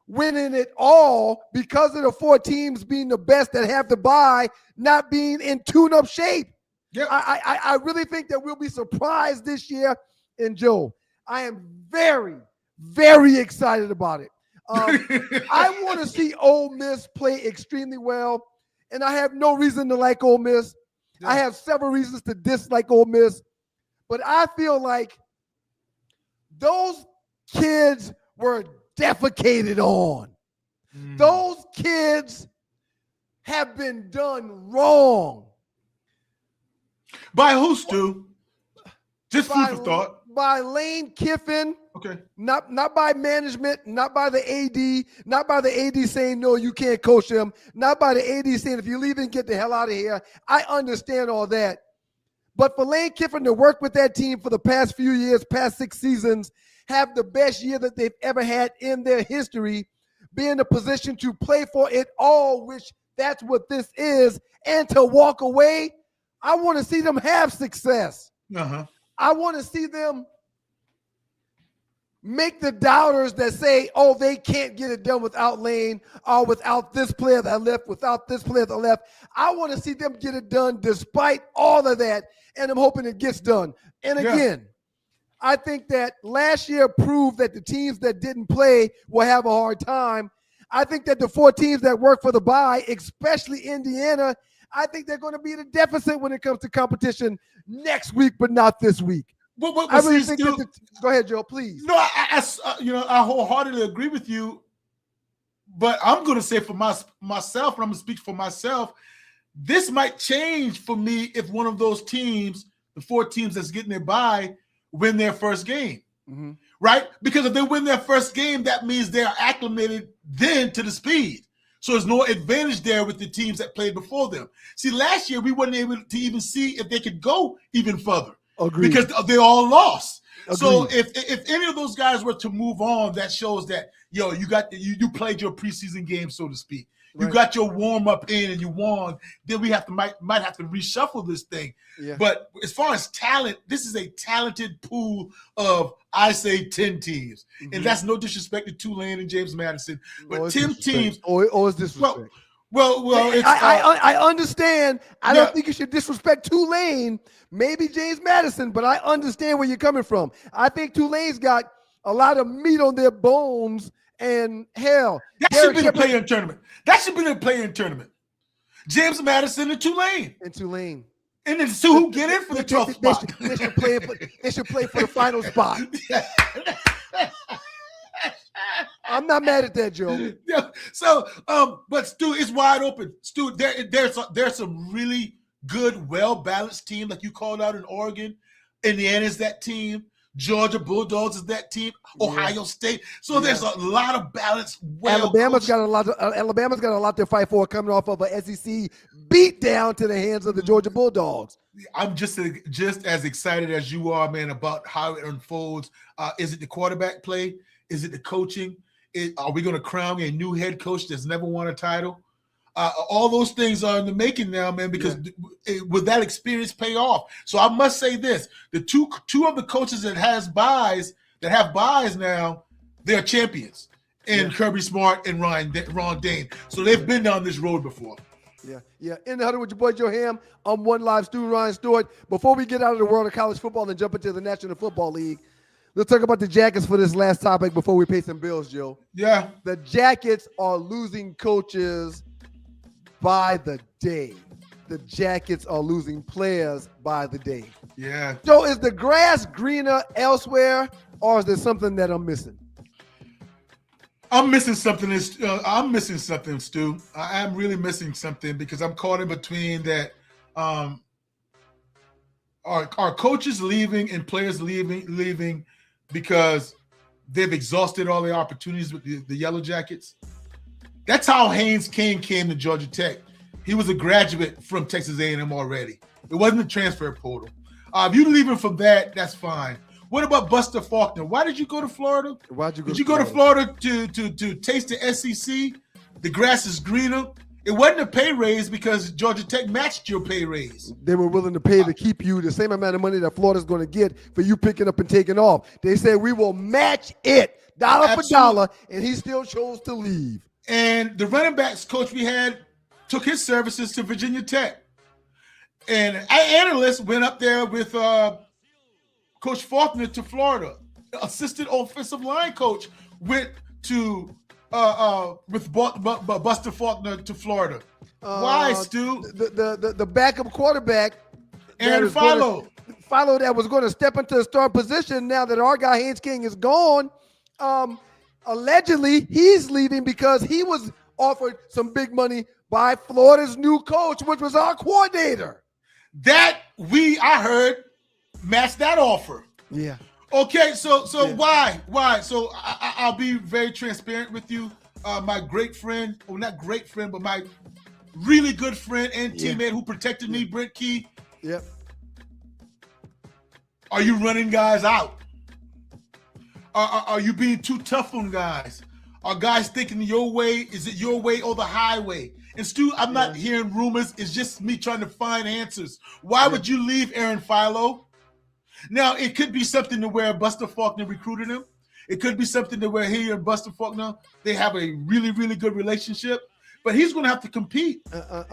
winning it all because of the 4 teams being the best that have the bye, not being in tune-up shape. Yep. I really think that we'll be surprised this year. And Joe, I am very, very excited about it. I want to see Ole Miss play extremely well, and I have no reason to like Ole Miss. I have several reasons to dislike Ole Miss, but I feel like those kids were defecated on. Those kids have been done wrong. By who, Stu? Just food for thought. By Lane Kiffin. Okay. Not by management, not by the AD, not by the AD saying, no, you can't coach him, not by the AD saying, if you leave and get the hell out of here. I understand all that. But for Lane Kiffin to work with that team for the past few years, past 6 seasons, have the best year that they've ever had in their history, be in a position to play for it all, which that's what this is, and to walk away, I want to see them have success. Uh-huh. I want to see them make the doubters that say, oh, they can't get it done without Lane or without this player that left, without this player that left. I want to see them get it done despite all of that, and I'm hoping it gets done. And again, I think that last year proved that the teams that didn't play will have a hard time. I think that the 4 teams that work for the bye, especially Indiana, I think they're going to be at a deficit when it comes to competition next week, but not this week. I really think that go ahead, Joe, please. No, I wholeheartedly agree with you. But I'm going to say for myself, and I'm going to speak for myself, this might change for me if one of those teams, the 4 teams that's getting their bye, win their first game. Mm-hmm. Right? Because if they win their first game, that means they are acclimated then to the speed. So there's no advantage there with the teams that played before them. See, last year we weren't able to even see if they could go even further. Agreed. Because they all lost. Agreed. So if any of those guys were to move on, that shows that you played your preseason game, so to speak. You got your warm up in and you won. Then we might have to reshuffle this thing. Yeah. But as far as talent, this is a talented pool of, I say, 10 teams. Mm-hmm. And that's no disrespect to Tulane and James Madison, but 10 teams. It's disrespect. Well, I understand. I don't think you should disrespect Tulane, maybe James Madison, but I understand where you're coming from. I think Tulane's got a lot of meat on their bones, and hell, that should be the play-in tournament. That should be the play-in tournament. James Madison and Tulane. And then see who get in for the 12th spot. They should play for the final spot. I'm not mad at that, Joe. Yeah. So, but Stu, it's wide open. Stu, there's some really good, well-balanced team like you called out in Oregon. Indiana's that team. Georgia Bulldogs is that team. Ohio State. So there's a lot of balance. Alabama's got a lot to fight for, coming off of a SEC beat down to the hands of the Georgia Bulldogs. I'm just as excited as you are, man, about how it unfolds. Is it the quarterback play? Is it the coaching? Are we going to crown a new head coach that's never won a title? All those things are in the making now, man, because will that experience pay off? So I must say this: the two of the coaches that have buys now, they're champions in Kirby Smart and Ron Dane. So they've been down this road before. Yeah. In the huddle with your boy Joe Ham, I'm One Live Stu Ryan Stewart. Before we get out of the world of college football and jump into the National Football League, let's talk about the Jackets for this last topic before we pay some bills, Joe. Yeah. The Jackets are losing coaches by the day. The Jackets are losing players by the day. Yeah. So is the grass greener elsewhere, or is there something that I'm missing? I'm missing something, Stu. I am really missing something because I'm caught in between that. Are coaches leaving and players leaving because they've exhausted all the opportunities with the Yellow Jackets? That's how Haynes King came to Georgia Tech. He was a graduate from Texas A&M already. It wasn't a transfer portal. If you're leaving from that, that's fine. What about Buster Faulkner? Why did you go to Florida? Did you go to Florida to taste the SEC? The grass is greener. It wasn't a pay raise because Georgia Tech matched your pay raise. They were willing to pay to keep you the same amount of money that Florida's going to get for you picking up and taking off. They said, we will match it dollar for dollar, and he still chose to leave. And the running backs coach we had took his services to Virginia Tech. And analysts went up there with Coach Faulkner to Florida. Assistant offensive line coach went to with Buster Faulkner to Florida. Why, Stu? The backup quarterback, Aaron Philo that was going to step into a starting position now that our guy Haynes King is gone. Allegedly, he's leaving because he was offered some big money by Florida's new coach, which was our coordinator. That I heard matched that offer. Yeah. Okay, so why? So I'll be very transparent with you. My great friend, well, not great friend, but my really good friend and teammate who protected me, Brent Key. Yep. Are you running guys out? Are you being too tough on guys? Are guys thinking your way? Is it your way or the highway? And Stu, I'm not hearing rumors. It's just me trying to find answers. Why would you leave Aaron Philo? Now, it could be something to where Buster Faulkner recruited him. It could be something to where he and Buster Faulkner, they have a really, really good relationship. But he's going to have to compete.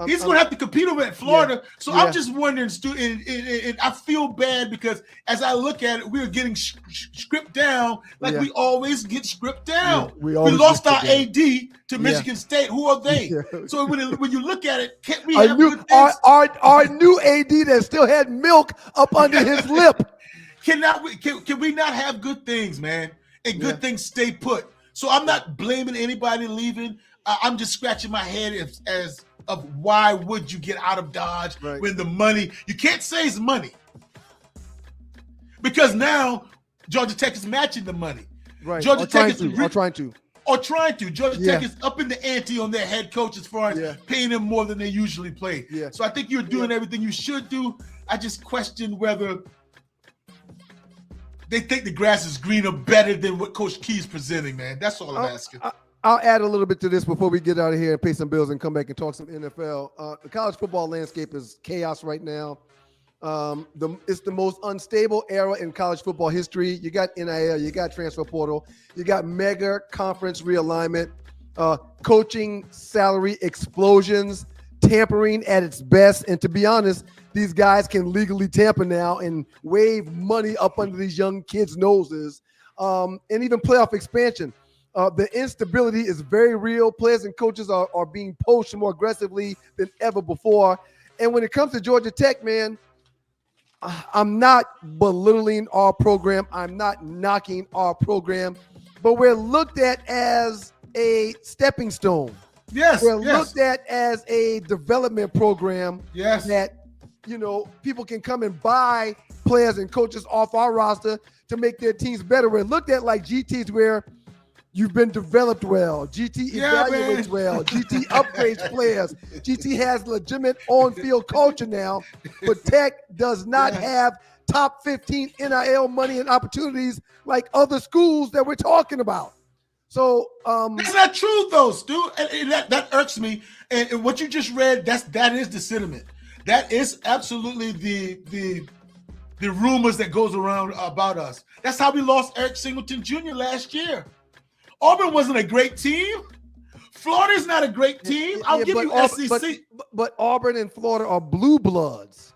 He's going to have to compete over at Florida. So I'm just wondering, Stu, and I feel bad because as I look at it, we're getting stripped down like we always get stripped down. We lost our AD to Michigan State. Who are they? So when you look at it, can't we have good things? Our new AD that still had milk up under his lip. Can we not have good things, man? And good things stay put. So I'm not blaming anybody leaving. I'm just scratching my head as of why would you get out of Dodge when the money, you can't say it's money. Because now Georgia Tech is matching the money. Right. Georgia Tech is trying to. Georgia Tech is up in the ante on their head coach as far as paying them more than they usually play. Yeah. So I think you're doing everything you should do. I just question whether they think the grass is greener better than what Coach Key's presenting, man. That's all I'm asking. I'll add a little bit to this before we get out of here and pay some bills and come back and talk some NFL. The college football landscape is chaos right now. It's the most unstable era in college football history. You got NIL, you got transfer portal, you got mega conference realignment, coaching salary explosions, tampering at its best. And to be honest, these guys can legally tamper now and wave money up under these young kids' noses, and even playoff expansion. The instability is very real. Players and coaches are being poached more aggressively than ever before. And when it comes to Georgia Tech, man, I'm not belittling our program. I'm not knocking our program. But we're looked at as a stepping stone. Yes. We're looked at as a development program that, people can come and buy players and coaches off our roster to make their teams better. We're looked at like GTs where you've been developed well. GT evaluates well. GT upgrades players. GT has legitimate on-field culture now, but Tech does not have top 15 NIL money and opportunities like other schools that we're talking about. So that's not true, though, Stu. And that irks me. And what you just read, that is the sentiment. That is absolutely the rumors that goes around about us. That's how we lost Eric Singleton Jr. last year. Auburn wasn't a great team. Florida's not a great team. I'll give you SEC. But Auburn and Florida are blue bloods.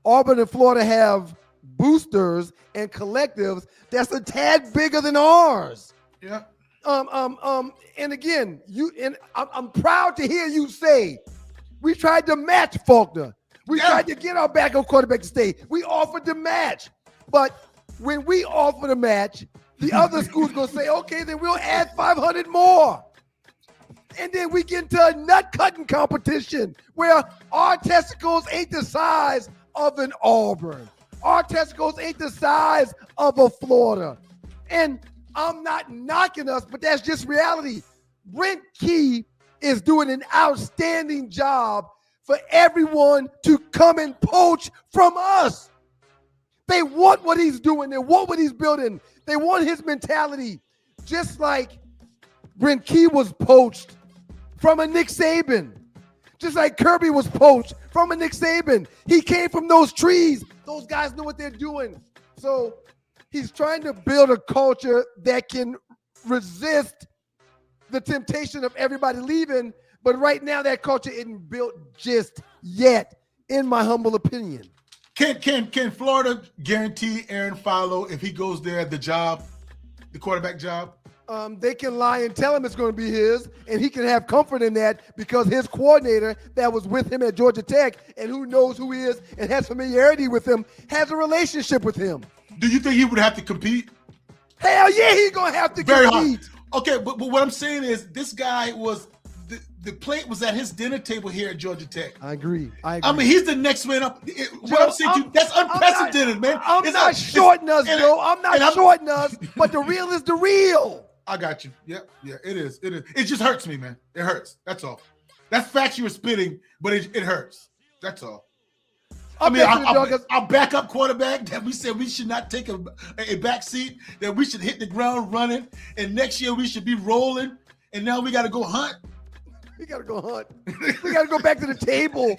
Auburn and Florida have boosters and collectives that's a tad bigger than ours. Yeah. And again, I'm proud to hear you say we tried to match Faulkner. We tried to get our backup quarterback to stay. We offered to match. But when we offer to match, the other school's going to say, okay, then we'll add 500 more. And then we get into a nut-cutting competition where our testicles ain't the size of an Auburn. Our testicles ain't the size of a Florida. And I'm not knocking us, but that's just reality. Brent Key is doing an outstanding job for everyone to come and poach from us. They want what he's doing. They want what he's building. They want his mentality, just like Brent Key was poached from a Nick Saban, just like Kirby was poached from a Nick Saban. He came from those trees. Those guys know what they're doing. So he's trying to build a culture that can resist the temptation of everybody leaving. But right now, that culture isn't built just yet, in my humble opinion. Can Florida guarantee Aaron Philo if he goes there the job, the quarterback job? They can lie and tell him it's going to be his, and he can have comfort in that because his coordinator that was with him at Georgia Tech and who knows who he is and has familiarity with him has a relationship with him. Do you think he would have to compete? Hell yeah, he's going to have to compete. Hard. Okay, but what I'm saying is this guy was the plate was at his dinner table here at Georgia Tech. I agree. I mean, he's the next man up. What I'm saying to you, that's unprecedented, man. I'm not shorting us, Joe. I'm not shorting us, but the real is the real. I got you. Yeah, it is. It just hurts me, man. It hurts. That's all. That's facts you were spitting, but it hurts. That's all. I mean, our backup quarterback that we said we should not take a back seat, that we should hit the ground running, and next year we should be rolling, and now we got to go hunt. We got to go hunt. We got to go back to the table.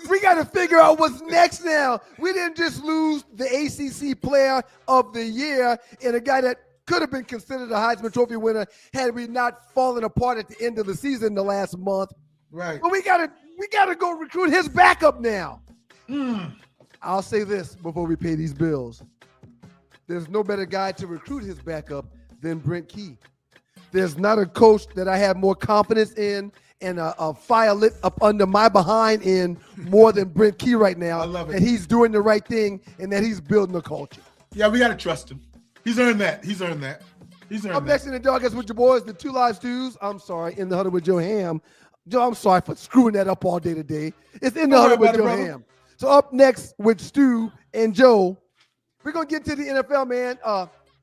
We got to figure out what's next now. We didn't just lose the ACC Player of the Year and a guy that could have been considered a Heisman Trophy winner had we not fallen apart at the end of the season the last month. Right. But we gotta go recruit his backup now. I'll say this before we pay these bills. There's no better guy to recruit his backup than Brent Key. There's not a coach that I have more confidence in and a fire lit up under my behind in more than Brent Key right now. I love it. And he's doing the right thing and that he's building a culture. Yeah, we got to trust him. He's earned that. Up next in the dog is with your boys, the Two Live Stews. I'm sorry, in the huddle with Joe Ham. Joe, I'm sorry for screwing that up all day today. It's in the huddle with Joe Ham. So up next with Stu and Joe, we're going to get to the NFL, man.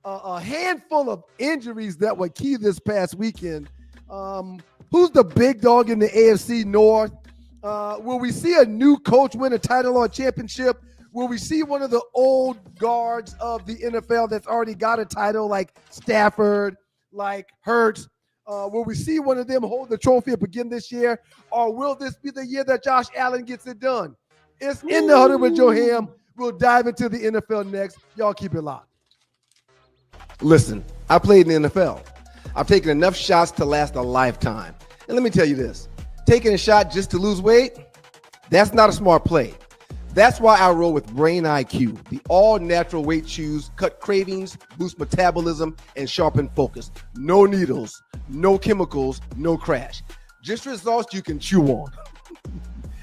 A handful of injuries that were key this past weekend. Who's the big dog in the AFC North? Will we see a new coach win a title or a championship? Will we see one of the old guards of the NFL that's already got a title like Stafford, like Hurts? Will we see one of them hold the trophy up again this year? Or will this be the year that Josh Allen gets it done? It's in the huddle with Joe Ham. We'll dive into the NFL next. Y'all keep it locked. Listen, I played in the NFL. I've taken enough shots to last a lifetime. And let me tell you this, taking a shot just to lose weight, that's not a smart play. That's why I roll with Brain IQ, the all-natural weight chews, cut cravings, boost metabolism, and sharpen focus. No needles, no chemicals, no crash. Just results you can chew on.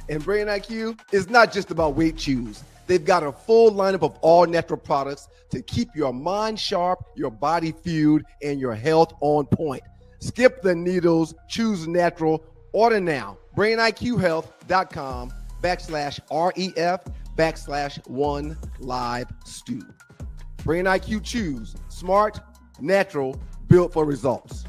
And Brain IQ is not just about weight chews. They've got a full lineup of all-natural products to keep your mind sharp, your body fueled, and your health on point. Skip the needles, choose natural. Order now. BrainIQHealth.com/REF/1LiveStew. Brain IQ Chews. Smart, natural, built for results.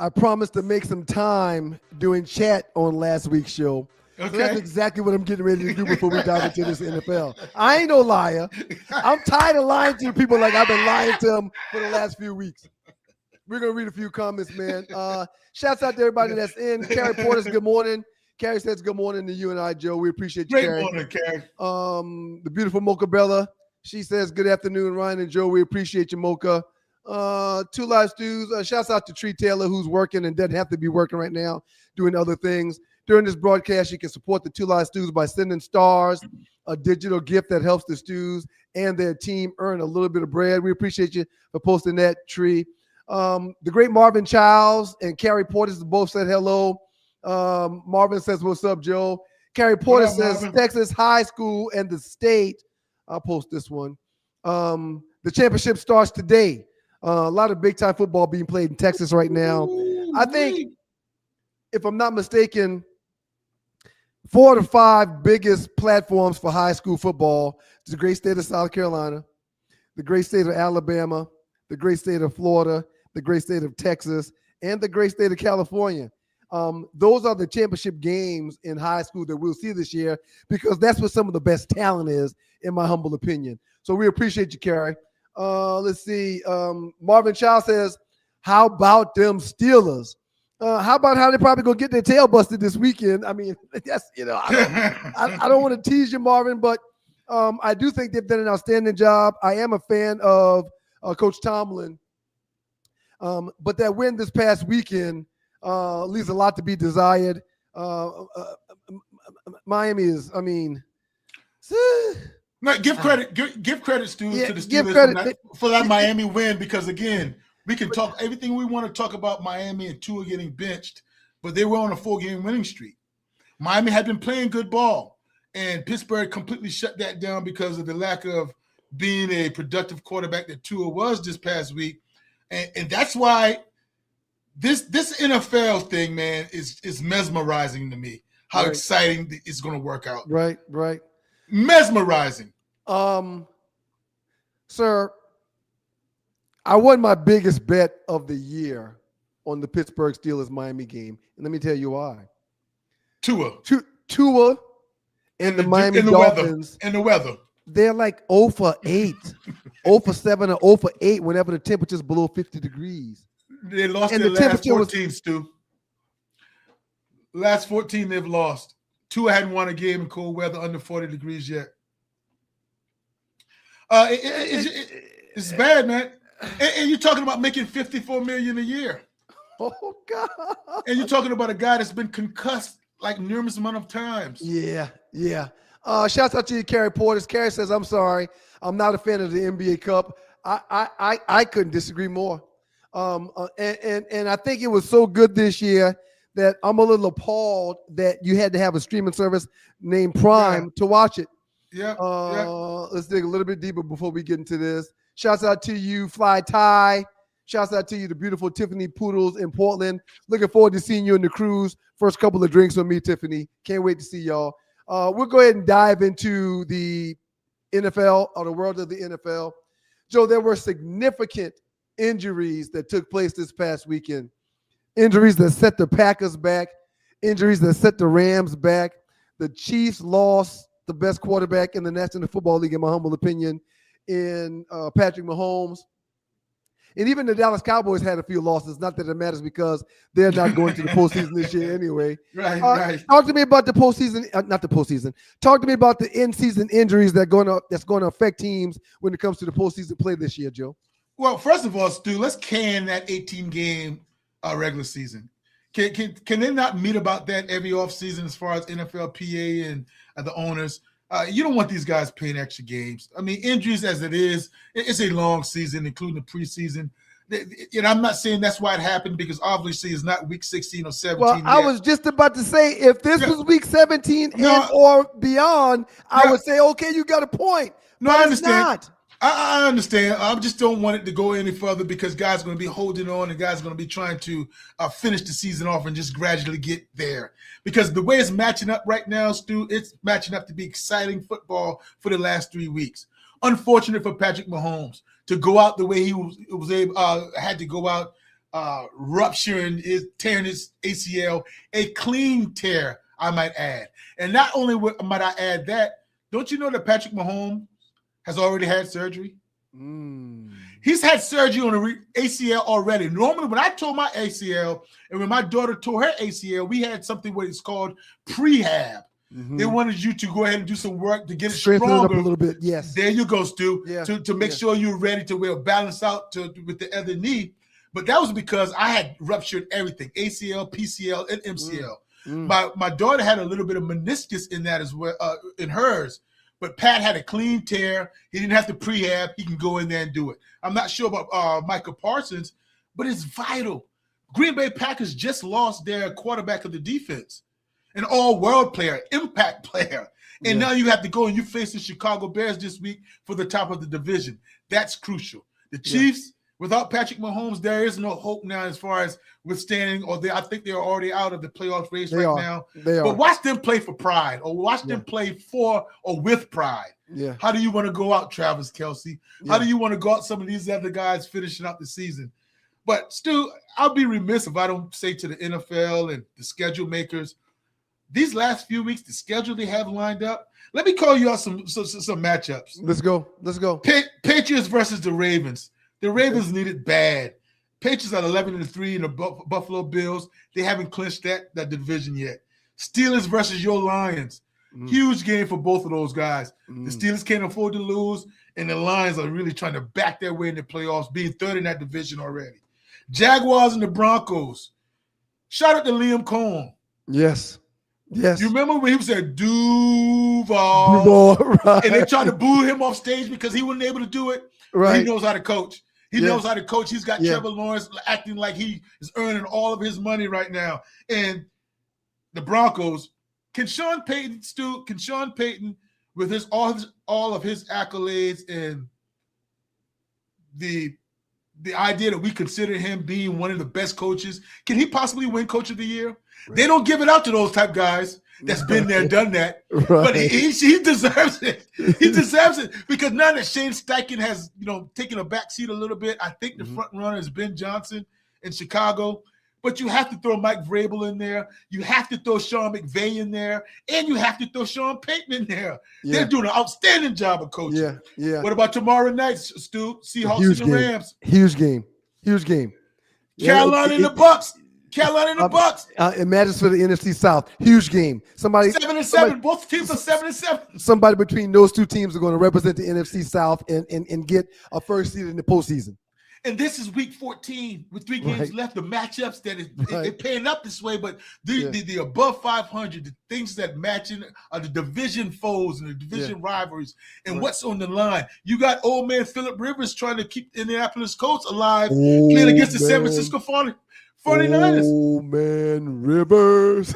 I promised to make some time doing chat on last week's show. Okay. So that's exactly what I'm getting ready to do before we dive into this NFL. I ain't no liar. I'm tired of lying to people like I've been lying to them for the last few weeks. We're going to read a few comments, man. Shouts out to everybody that's in. Carrie Porter's good morning. Carrie says good morning to you and I, Joe. We appreciate you, Carrie. Good morning, Carrie. The beautiful Mocha Bella. She says good afternoon, Ryan and Joe. We appreciate you, Mocha. Two Live Stews. Shouts out to Tree Taylor, who's working and doesn't have to be working right now, doing other things. During this broadcast, you can support the Two Live Stews by sending stars, a digital gift that helps the Stews and their team earn a little bit of bread. We appreciate you for posting that, Tree. The great Marvin Childs and Carrie Porter both said hello. Marvin says, what's up, Joe? Carrie Porter says, Marvin. Texas high school and the state. I'll post this one. The championship starts today. A lot of big-time football being played in Texas right now. I think, if I'm not mistaken, 4 to 5 biggest platforms for high school football is the great state of South Carolina, the great state of Alabama, the great state of Florida, the great state of Texas, and the great state of California. Those are the championship games in high school that we'll see this year because that's where some of the best talent is, in my humble opinion. So we appreciate you, Carrie. Let's see. Marvin Child says, how about them Steelers? How about how they probably gonna get their tail busted this weekend? I mean, that's, I don't want to tease you, Marvin, but I do think they've done an outstanding job. I am a fan of Coach Tomlin, but that win this past weekend leaves a lot to be desired. Miami is, I mean. No, give credit, Stu, to the Steelers for that Miami win, because again, we can talk everything we want to talk about Miami and Tua getting benched, but they were on a 4-game winning streak. Miami had been playing good ball, and Pittsburgh completely shut that down because of the lack of being a productive quarterback that Tua was this past week. And that's why this NFL thing, man, is mesmerizing to me. How exciting it's going to work out. Right. Mesmerizing. Sir, I won my biggest bet of the year on the Pittsburgh Steelers-Miami game. And let me tell you why. Tua and the Miami Dolphins. And the weather. They're like 0 for 8, 0 for 7 or 0 for 8 whenever the temperature's below 50 degrees. They lost their last 14, Stu. Last 14 they've lost. Tua hadn't won a game in cold weather under 40 degrees yet. It's bad, man. And you're talking about making $54 million a year. Oh, God. And you're talking about a guy that's been concussed like numerous amount of times. Yeah. Shouts out to you, Kerry Portis. Kerry says, I'm sorry. I'm not a fan of the NBA Cup. I couldn't disagree more. And I think it was so good this year that I'm a little appalled that you had to have a streaming service named Prime to watch it. Yeah. Let's dig a little bit deeper before we get into this. Shouts out to you, Fly Ty. Shouts out to you, the beautiful Tiffany Poodles in Portland. Looking forward to seeing you in the cruise. First couple of drinks with me, Tiffany. Can't wait to see y'all. We'll go ahead and dive into the NFL or the world of the NFL. Joe, there were significant injuries that took place this past weekend. Injuries that set the Packers back. Injuries that set the Rams back. The Chiefs lost the best quarterback in the National Football League, in my humble opinion, in Patrick Mahomes. And even the Dallas Cowboys had a few losses. Not that it matters because they're not going to the postseason this year anyway. Right. Talk to me about the postseason, not the postseason. Talk to me about the in-season injuries that's going to affect teams when it comes to the postseason play this year, Joe. Well, first of all, Stu, let's can that 18-game regular season. Can they not meet about that every offseason as far as NFLPA and the owners? You don't want these guys playing extra games. I mean, injuries as it is, it's a long season, including the preseason. And I'm not saying that's why it happened because obviously it's not week 16 or 17 Well, I was just about to say, if this was week 17 or beyond, I would say, okay, you got a point. No, but I understand. It's not. I understand. I just don't want it to go any further because guys are going to be holding on and guys are going to be trying to finish the season off and just gradually get there. Because the way it's matching up right now, Stu, it's matching up to be exciting football for the last 3 weeks. Unfortunate for Patrick Mahomes to go out the way he was able, had to go out, tearing his ACL, a clean tear, I might add. And not only might I add that, don't you know that Patrick Mahomes has already had surgery? He's had surgery on the ACL already. Normally, when I tore my ACL and when my daughter tore her ACL, we had something what is called prehab. They wanted you to go ahead and do some work to get it Strengthen stronger. it up a little bit, yes. There you go, Stu, Yeah. to make sure you're ready to balance out with the other knee. But that was because I had ruptured everything, ACL, PCL, and MCL. My daughter had a little bit of meniscus in that as well, in hers. But Pat had a clean tear. He didn't have to prehab. He can go in there and do it. I'm not sure about Michael Parsons, but it's vital. Green Bay Packers just lost their quarterback of the defense, an all-world player, impact player. And now you have to go and you face the Chicago Bears this week for the top of the division. That's crucial. The Chiefs, without Patrick Mahomes, there is no hope now as far as withstanding, I think they're already out of the playoff race now. But watch them play for pride or watch them play for or with pride. Yeah. How do you want to go out, Travis Kelce? How do you want to go out some of these other guys finishing out the season? But, Stu, I'll be remiss if I don't say to the NFL and the schedule makers, these last few weeks, the schedule they have lined up, let me call you out some matchups. Let's go. Patriots versus the Ravens. The Ravens need it bad. Patriots are 11-3 in the Buffalo Bills. They haven't clinched that division yet. Steelers versus your Lions. Huge game for both of those guys. The Steelers can't afford to lose, and the Lions are really trying to back their way in the playoffs, being third in that division already. Jaguars and the Broncos. Shout out to Liam Cohen. Yes. You remember when he said Duval, right. And they tried to boo him off stage because he wasn't able to do it? Right. He knows how to coach. He knows how to coach. He's got Trevor Lawrence acting like he is earning all of his money right now. And the Broncos, can Sean Payton with all of his accolades and the idea that we consider him being one of the best coaches, can he possibly win Coach of the Year? Right. They don't give it out to those type guys that's been there, done that. Right. But he deserves it. He deserves it because now that Shane Steichen has, taken a back seat a little bit, I think the front runner is Ben Johnson in Chicago. But you have to throw Mike Vrabel in there. You have to throw Sean McVay in there. And you have to throw Sean Payton in there. Yeah. They're doing an outstanding job of coaching. Yeah. What about tomorrow night, Stu? Seahawks and the Rams. Huge game. Carolina and the Bucks. Carolina and the Bucks. It matters for the NFC South. Huge game. 7-7. Both teams are 7-7. Somebody between those two teams are going to represent the NFC South and get a first seed in the postseason. And this is week 14 with 3 games left. The matchups that it's paying up this way, but the above 500, the things that matching are the division foes and the division rivalries and what's on the line. You got old man Phillip Rivers trying to keep Indianapolis Colts alive, playing against the San Francisco 49ers. Oh man, Rivers.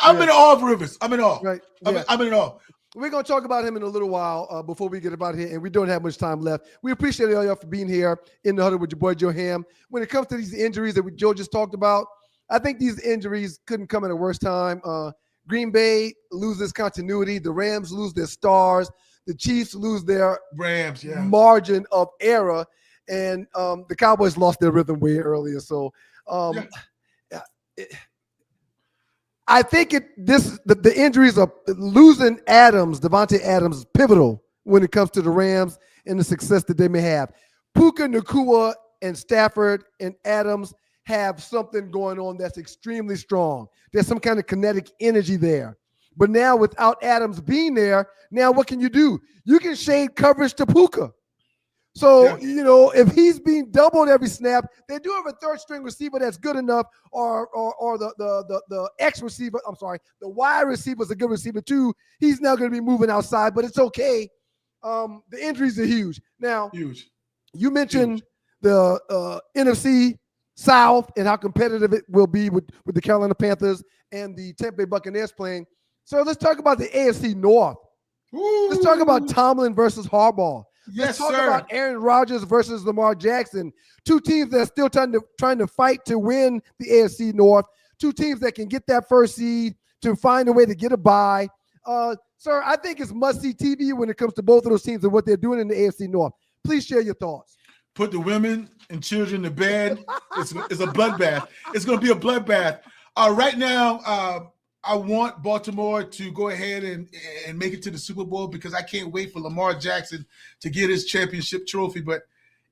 I'm in awe of Rivers. I'm in awe. Right. I'm in awe. We're going to talk about him in a little while before we get about here, and we don't have much time left. We appreciate all y'all for being here in the huddle with your boy Joe Ham. When it comes to these injuries that Joe just talked about, I think these injuries couldn't come at a worse time. Green Bay loses continuity. The Rams lose their stars. The Chiefs lose their margin of error, and the Cowboys lost their rhythm way earlier. So I think the injuries are losing Devontae Adams is pivotal when it comes to the Rams and the success that they may have. Puka Nacua and Stafford and Adams have something going on that's extremely strong. There's some kind of kinetic energy there. But now without Adams being there, now what can you do? You can shade coverage to Puka. So, if he's being doubled every snap, they do have a third string receiver that's good enough, or the X receiver, the wide receiver is a good receiver too. He's now going to be moving outside, but it's okay. The injuries are huge. Now, you mentioned the NFC South and how competitive it will be with the Carolina Panthers and the Tampa Bay Buccaneers playing. So let's talk about the AFC North. Ooh. Let's talk about Tomlin versus Harbaugh. Let's talk about Aaron Rodgers versus Lamar Jackson. Two teams that are still trying to fight to win the AFC North. Two teams that can get that first seed to find a way to get a bye. Sir, I think it's must-see TV when it comes to both of those teams and what they're doing in the AFC North. Please share your thoughts. Put the women and children to bed. It's a bloodbath. It's going to be a bloodbath. Right now, I want Baltimore to go ahead and make it to the Super Bowl because I can't wait for Lamar Jackson to get his championship trophy. But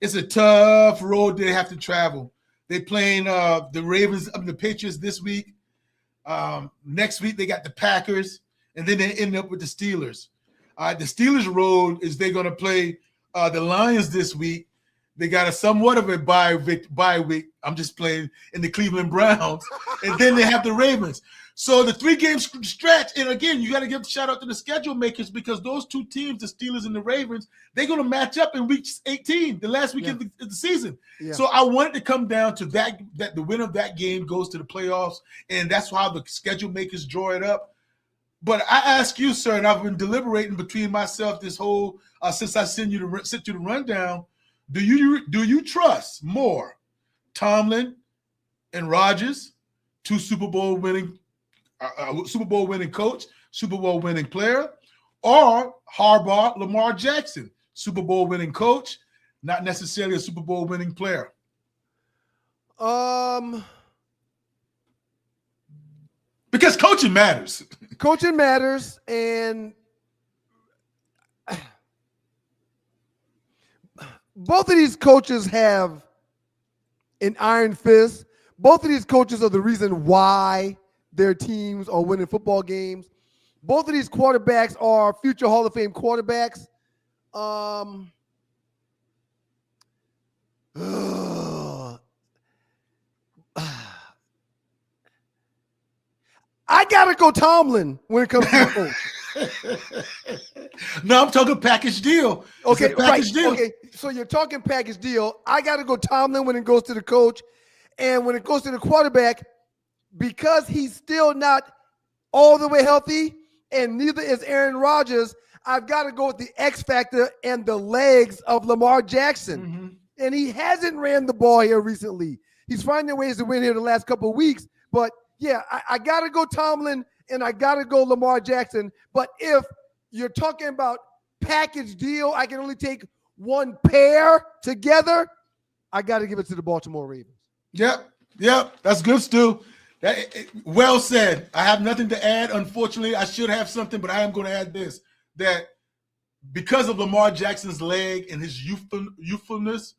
it's a tough road they have to travel. They're playing the Ravens, the Patriots this week. Next week they got the Packers, and then they end up with the Steelers. The Steelers road is they're going to play the Lions this week. They got a somewhat of a bye week. I'm just playing in the Cleveland Browns, and then they have the Ravens. So the 3-game stretch, and again, you got to give a shout out to the schedule makers because those two teams, the Steelers and the Ravens, they're going to match up in week 18, the last week of the season. Yeah. So I want it to come down to that the winner of that game goes to the playoffs, and that's how the schedule makers draw it up. But I ask you, sir, and I've been deliberating between myself this whole since I sent you the rundown. Do you trust more Tomlin and Rodgers, two Super Bowl winning coach, Super Bowl winning player, or Harbaugh, Lamar Jackson, Super Bowl winning coach, not necessarily a Super Bowl winning player? Because coaching matters. Coaching matters, and both of these coaches have an iron fist. Both of these coaches are the reason why their teams are winning football games. Both of these quarterbacks are future Hall of Fame quarterbacks. I gotta go Tomlin when it comes to the coach. No, I'm talking package deal. Okay, package deal. Okay, so you're talking package deal. I gotta go Tomlin when it goes to the coach, and when it goes to the quarterback, because he's still not all the way healthy, and neither is Aaron Rodgers. I've got to go with the X factor and the legs of Lamar Jackson. Mm-hmm. And he hasn't ran the ball here recently. He's finding ways to win here the last couple of weeks. But yeah, I got to go Tomlin and I got to go Lamar Jackson. But if you're talking about package deal, I can only take one pair together, I got to give it to the Baltimore Ravens. Yep. That's good, Stu. Well said. I have nothing to add. Unfortunately, I should have something, but I am going to add this, that because of Lamar Jackson's leg and his youthfulness,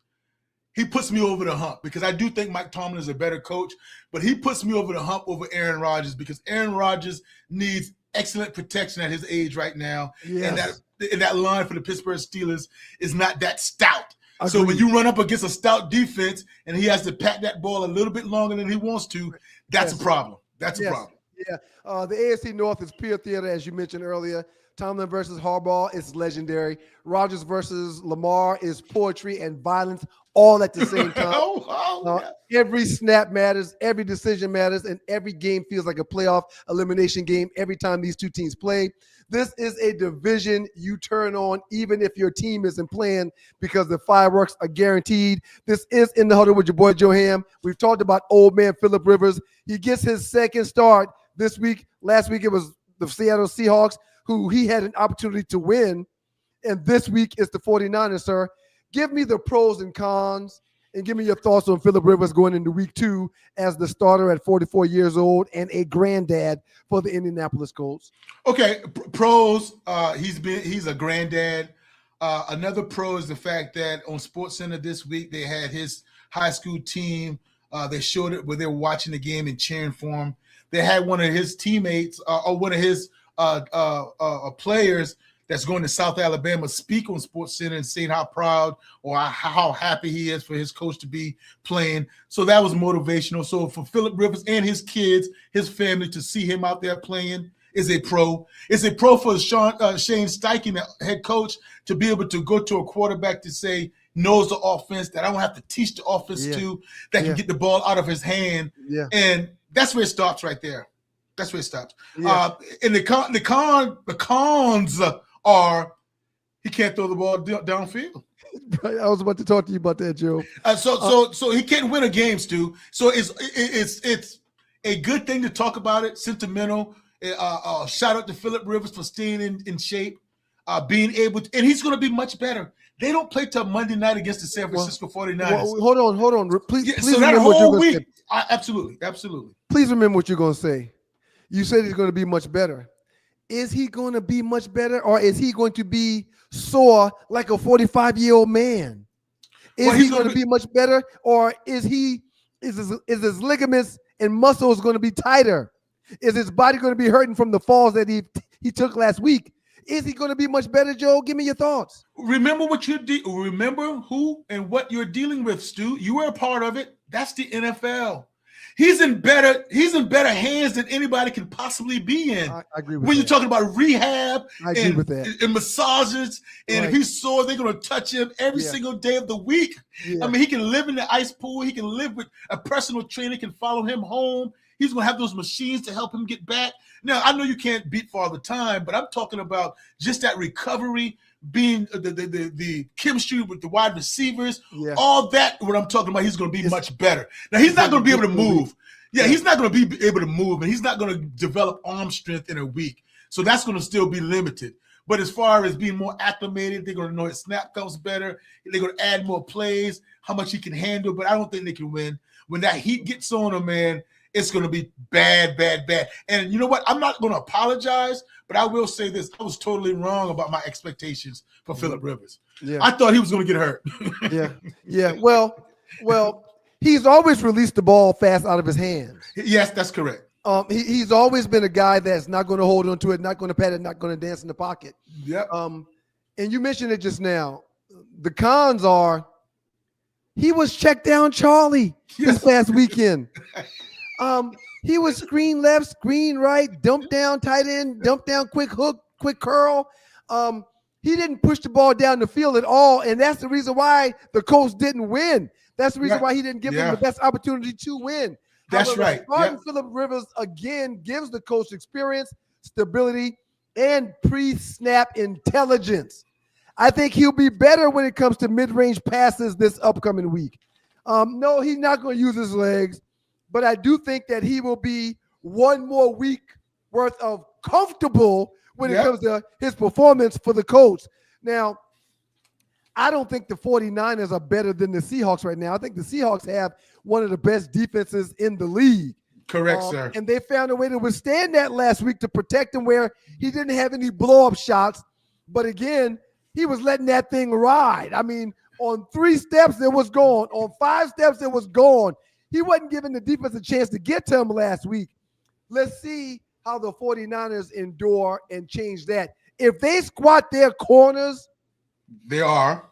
he puts me over the hump, because I do think Mike Tomlin is a better coach, but he puts me over the hump over Aaron Rodgers, because Aaron Rodgers needs excellent protection at his age right now. Yes. And that line for the Pittsburgh Steelers is not that stout. Agreed. So when you run up against a stout defense and he has to pat that ball a little bit longer than he wants to, that's a problem. That's a problem. Yeah. The AFC North is pure theater, as you mentioned earlier. Tomlin versus Harbaugh is legendary. Rodgers versus Lamar is poetry and violence all at the same time. Every snap matters, every decision matters, and every game feels like a playoff elimination game every time these two teams play. This is a division you turn on even if your team isn't playing, because the fireworks are guaranteed. This is In the Huddle with your boy Joe Ham. We've talked about old man Phillip Rivers. He gets his second start this week. Last week it was the Seattle Seahawks, who he had an opportunity to win. And this week is the 49ers, sir. Give me the pros and cons and give me your thoughts on Phillip Rivers going into week 2 as the starter at 44 years old and a granddad for the Indianapolis Colts. Okay, pros, he's a granddad. Another pro is the fact that on SportsCenter this week, they had his high school team. They showed it where they were watching the game and cheering for him. They had one of his teammates or one of his players that's going to South Alabama speak on SportsCenter and saying how proud or how happy he is for his coach to be playing. So that was motivational. So for Phillip Rivers and his kids, his family, to see him out there playing is a pro. It's a pro for Shane Steichen, the head coach, to be able to go to a quarterback to say, knows the offense, that I don't have to teach the offense to, that can get the ball out of his hand. Yeah. And that's where it stops right there. That's where it stops. Yeah. And the cons are he can't throw the ball downfield. I was about to talk to you about that, Joe. So he can't win a game, Stu. So it's a good thing to talk about it. Sentimental. Shout out to Phillip Rivers for staying in shape, being able to, and he's going to be much better. They don't play till Monday night against the San Francisco 49ers. Hold on. Please so that remember whole what you're week. Absolutely. Please remember what you're going to say. You said he's going to be much better. Is he going to be much better, or is he going to be sore like a 45-year-old man? Is he going to be much better, or is his ligaments and muscles going to be tighter? Is his body going to be hurting from the falls that he took last week? Is he going to be much better, Joe? Give me your thoughts. Remember remember who and what you're dealing with, Stu. You were a part of it. That's the NFL. He's in better hands than anybody can possibly be in. I agree with that. When you're talking about rehab and massages, and if he's sore, they're going to touch him every single day of the week. Yeah. I mean, he can live in the ice pool. He can live with a personal trainer, can follow him home. He's going to have those machines to help him get back. Now, I know you can't beat Father Time, but I'm talking about just that recovery, being the chemistry with the wide receivers, all that. What I'm talking about, he's going to be much better. Now, he's not going to be able to move. Yeah, he's not going to be able to move, and he's not going to develop arm strength in a week. So that's going to still be limited. But as far as being more acclimated, they're going to know his snap comes better. They're going to add more plays, how much he can handle, but I don't think they can win. When that heat gets on him, man, it's going to be bad. And you know what? I'm not going to apologize, but I will say this. I was totally wrong about my expectations for Phillip Rivers. Yeah. I thought he was going to get hurt. Yeah. Well, he's always released the ball fast out of his hands. Yes, that's correct. He's always been a guy that's not going to hold on to it, not going to pat it, not going to dance in the pocket. Yep. And you mentioned it just now. The cons are he was check down Charlie this past weekend. He was screen left, screen right, dump down, tight end, dump down, quick hook, quick curl. He didn't push the ball down the field at all, and that's the reason why the Colts didn't win. That's the reason why he didn't give them the best opportunity to win. That's However, right. starting Yep. Phillip Rivers again gives the coach experience, stability, and pre-snap intelligence. I think he'll be better when it comes to mid-range passes this upcoming week. No, he's not going to use his legs, but I do think that he will be one more week worth of comfortable when it comes to his performance for the Colts. Now, I don't think the 49ers are better than the Seahawks right now. I think the Seahawks have one of the best defenses in the league. Correct, sir. And they found a way to withstand that last week to protect him where he didn't have any blow-up shots. But again, he was letting that thing ride. I mean, on 3 steps, it was gone. On 5 steps, it was gone. He wasn't giving the defense a chance to get to him last week. Let's see how the 49ers endure and change that. If they squat their corners, they are,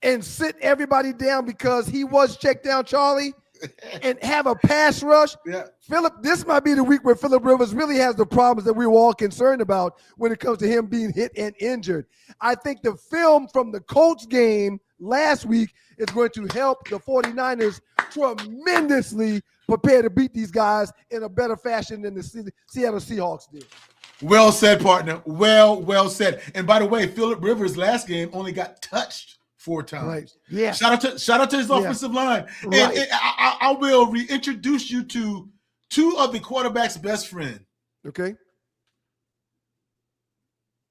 and sit everybody down because he was checked down, Charlie, and have a pass rush. Phillip, this might be the week where Phillip Rivers really has the problems that we were all concerned about when it comes to him being hit and injured. I think the film from the Colts game last week is going to help the 49ers tremendously prepare to beat these guys in a better fashion than the Seattle Seahawks did. Well said, partner. Well said. And by the way, Phillip Rivers last game only got touched 4 times. Right. Yeah. Shout out to his offensive line. Right. And I will reintroduce you to 2 of the quarterback's best friend. Okay.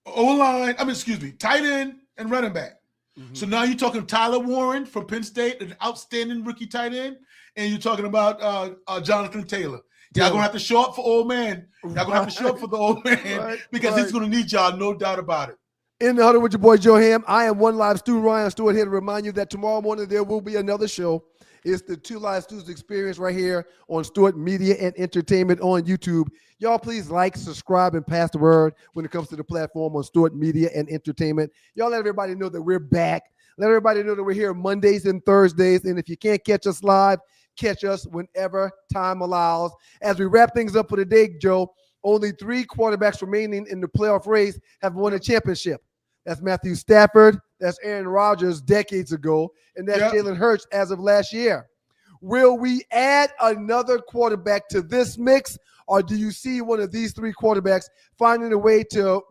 Tight end and running back. Mm-hmm. So now you're talking Tyler Warren from Penn State, an outstanding rookie tight end, and you're talking about Jonathan Taylor. Y'all gonna have to show up for old man. Y'all gonna have to show up for the old man because he's gonna need y'all, no doubt about it. In the huddle with your boy Joe Ham, I am One Live Stu Ryan Stewart here to remind you that tomorrow morning there will be another show. It's the 2 Live Stu's experience right here on Stewart Media and Entertainment on YouTube. Y'all please like, subscribe, and pass the word when it comes to the platform on Stewart Media and Entertainment. Y'all let everybody know that we're back. Let everybody know that we're here Mondays and Thursdays. And if you can't catch us live, catch us whenever time allows. As we wrap things up for the day, Joe, only 3 quarterbacks remaining in the playoff race have won a championship. That's Matthew Stafford, that's Aaron Rodgers decades ago, and that's Jalen Hurts as of last year. Will we add another quarterback to this mix, or do you see one of these 3 quarterbacks finding a way to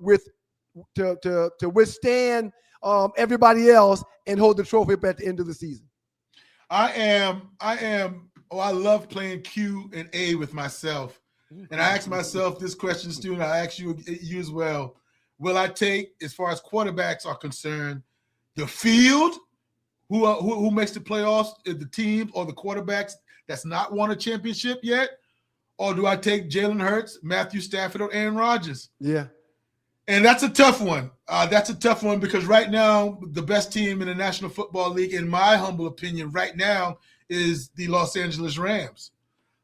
withstand everybody else and hold the trophy up at the end of the season? I love playing Q and A with myself. And I ask myself this question, Stu, and I ask you as well. Will I take, as far as quarterbacks are concerned, the field, who makes the playoffs, the team or the quarterbacks that's not won a championship yet? Or do I take Jalen Hurts, Matthew Stafford, or Aaron Rodgers? Yeah. And that's a tough one. That's a tough one because right now, the best team in the National Football League, in my humble opinion, right now is the Los Angeles Rams.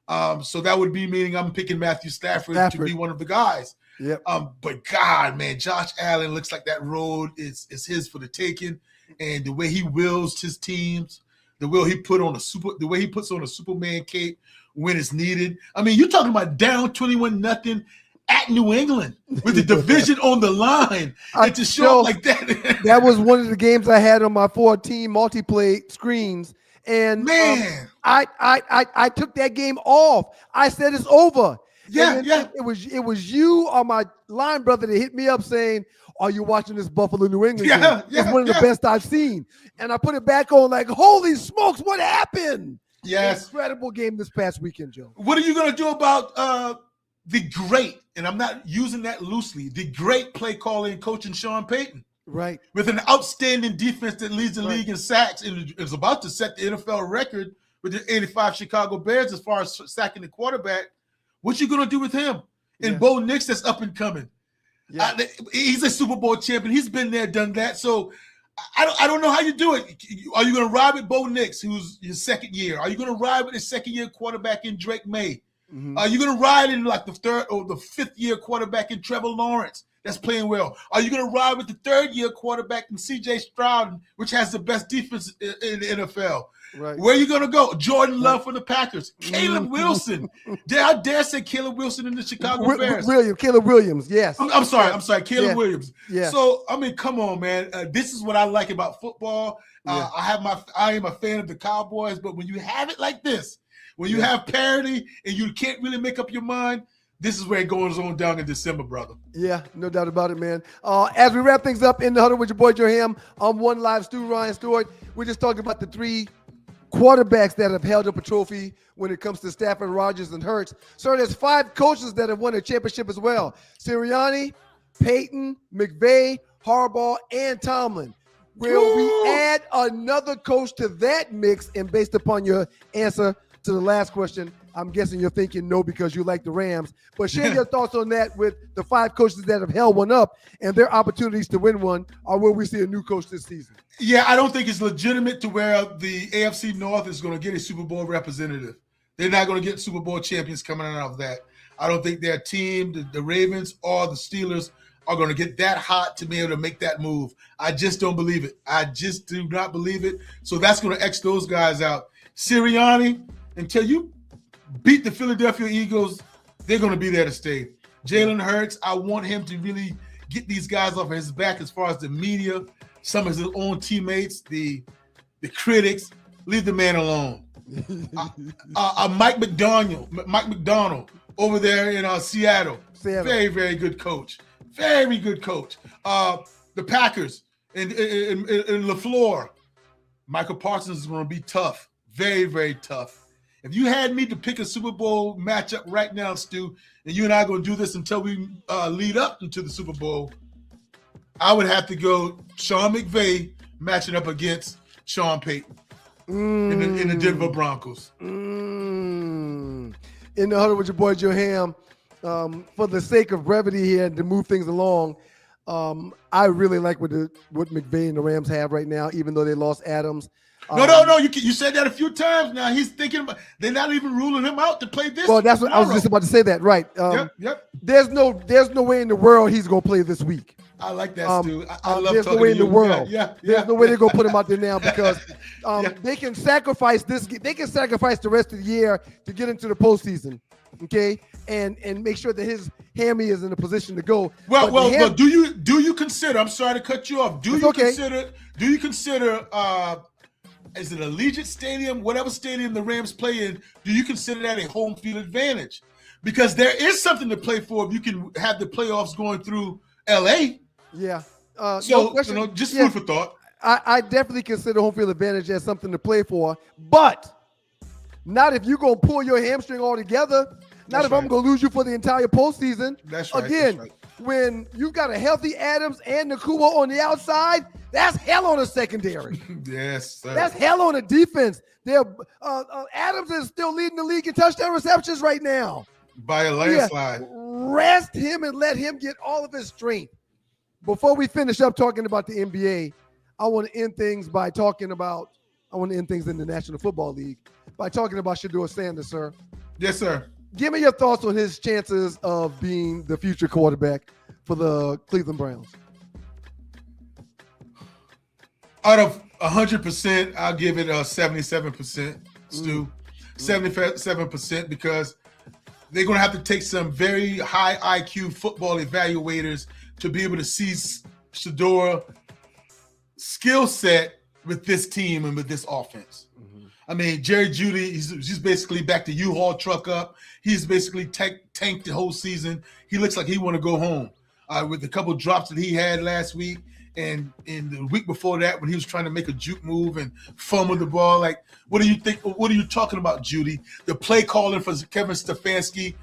So that would be meaning I'm picking Matthew Stafford to be one of the guys. Yep. But God, man, Josh Allen looks like that road is his for the taking. And the way he wills his teams, the way he puts on a Superman cape when it's needed. I mean, you're talking about down 21-0 at New England with the division on the line, and to show up like that. That was one of the games I had on my 4-team multiplay screens. And man, I took that game off. I said it's over. Yeah. It was you or my line brother that hit me up saying, "Are you watching this Buffalo New England game? It's one of the best I've seen." And I put it back on like, holy smokes, what happened? Yes. Incredible game this past weekend, Joe. What are you going to do about the great, and I'm not using that loosely, the great play calling coaching Sean Payton? Right. With an outstanding defense that leads the league in sacks and is about to set the NFL record with the 85 Chicago Bears as far as sacking the quarterback. What you going to do with him? And Bo Nix that's up and coming. Yeah. He's a Super Bowl champion. He's been there, done that. So I don't know how you do it. Are you going to ride with Bo Nix, who's his second year? Are you going to ride with his second-year quarterback in Drake May? Mm-hmm. Are you going to ride in like the 3rd or the 5th-year quarterback in Trevor Lawrence that's playing well? Are you going to ride with the 3rd-year quarterback in C.J. Stroud, which has the best defense in the NFL? Right. Where are you going to go? Jordan Love for the Packers. Caleb Wilson. I dare say Caleb Wilson in the Chicago Bears. Caleb Williams, yes. I'm sorry. Caleb Williams. Yeah. So, I mean, come on, man. This is what I like about football. I am a fan of the Cowboys, but when you have it like this, When you have parity and you can't really make up your mind, this is where it goes on down in December, brother. Yeah, no doubt about it, man. As we wrap things up in the huddle with your boy Joe Ham, I'm One Live Stu Ryan Stewart. We just talked about the 3 quarterbacks that have held up a trophy when it comes to Stafford, Rodgers, and Hurts. So there's 5 coaches that have won a championship as well. Sirianni, Peyton, McVay, Harbaugh, and Tomlin. Will we add another coach to that mix? And based upon your answer to the last question, I'm guessing you're thinking no because you like the Rams. But share your thoughts on that with the 5 coaches that have held one up and their opportunities to win one, or will we see a new coach this season? Yeah, I don't think it's legitimate to where the AFC North is going to get a Super Bowl representative. They're not going to get Super Bowl champions coming out of that. I don't think their team, the Ravens or the Steelers, are going to get that hot to be able to make that move. I just don't believe it. I just do not believe it. So that's going to X those guys out. Sirianni, until you beat the Philadelphia Eagles, they're going to be there to stay. Jalen Hurts, I want him to really get these guys off of his back as far as the media, some of his own teammates, the critics. Leave the man alone. Mike McDonald over there in Seattle. Very, very good coach. Very good coach. The Packers and LaFleur. Michael Parsons is going to be tough. Very, very tough. If you had me to pick a Super Bowl matchup right now, Stu, and you and I are going to do this until we lead up into the Super Bowl, I would have to go Sean McVay matching up against Sean Payton in the Denver Broncos. In the huddle with your boy Joe Ham, for the sake of brevity here and to move things along, I really like what McVay and the Rams have right now, even though they lost Adams. No. You said that a few times now. He's thinking about they're not even ruling him out to play this. Well, that's what tomorrow. I was just about to say. That right? Yep. There's no way in the world he's gonna play this week. I like that, Stu. I love there's talking no way to in you. the world. Yeah. There's no way they're gonna put him out there now because they can sacrifice this. They can sacrifice the rest of the year to get into the postseason. Okay, and make sure that his hammy is in a position to go. Well, do you consider? I'm sorry to cut you off. Do you consider? Is it Allegiant Stadium, whatever stadium the Rams play in? Do you consider that a home field advantage? Because there is something to play for if you can have the playoffs going through LA. Yeah. Just food for thought. I definitely consider home field advantage as something to play for, but not if you're going to pull your hamstring altogether. Not if I'm going to lose you for the entire postseason. That's right. Again, when you've got a healthy Adams and Nakua on the outside, that's hell on a secondary. Yes, sir. That's hell on a defense. Adams is still leading the league in touchdown receptions right now. By a landslide. Rest him and let him get all of his strength. Before we finish up talking about the NBA, I want to end things in the National Football League by talking about Shedeur Sanders, sir. Yes, sir. Give me your thoughts on his chances of being the future quarterback for the Cleveland Browns. Out of 100%, I'll give it 77%, Stu. 77% because they're going to have to take some very high IQ football evaluators to be able to see Shedeur's skill set with this team and with this offense. I mean, Jerry Jeudy, he's basically back to U-Haul truck up. He's basically tanked the whole season. He looks like he want to go home with a couple drops that he had last week. And in the week before that, when he was trying to make a juke move and fumble the ball, like, what do you think? What are you talking about, Jeudy? The play calling for Kevin Stefanski,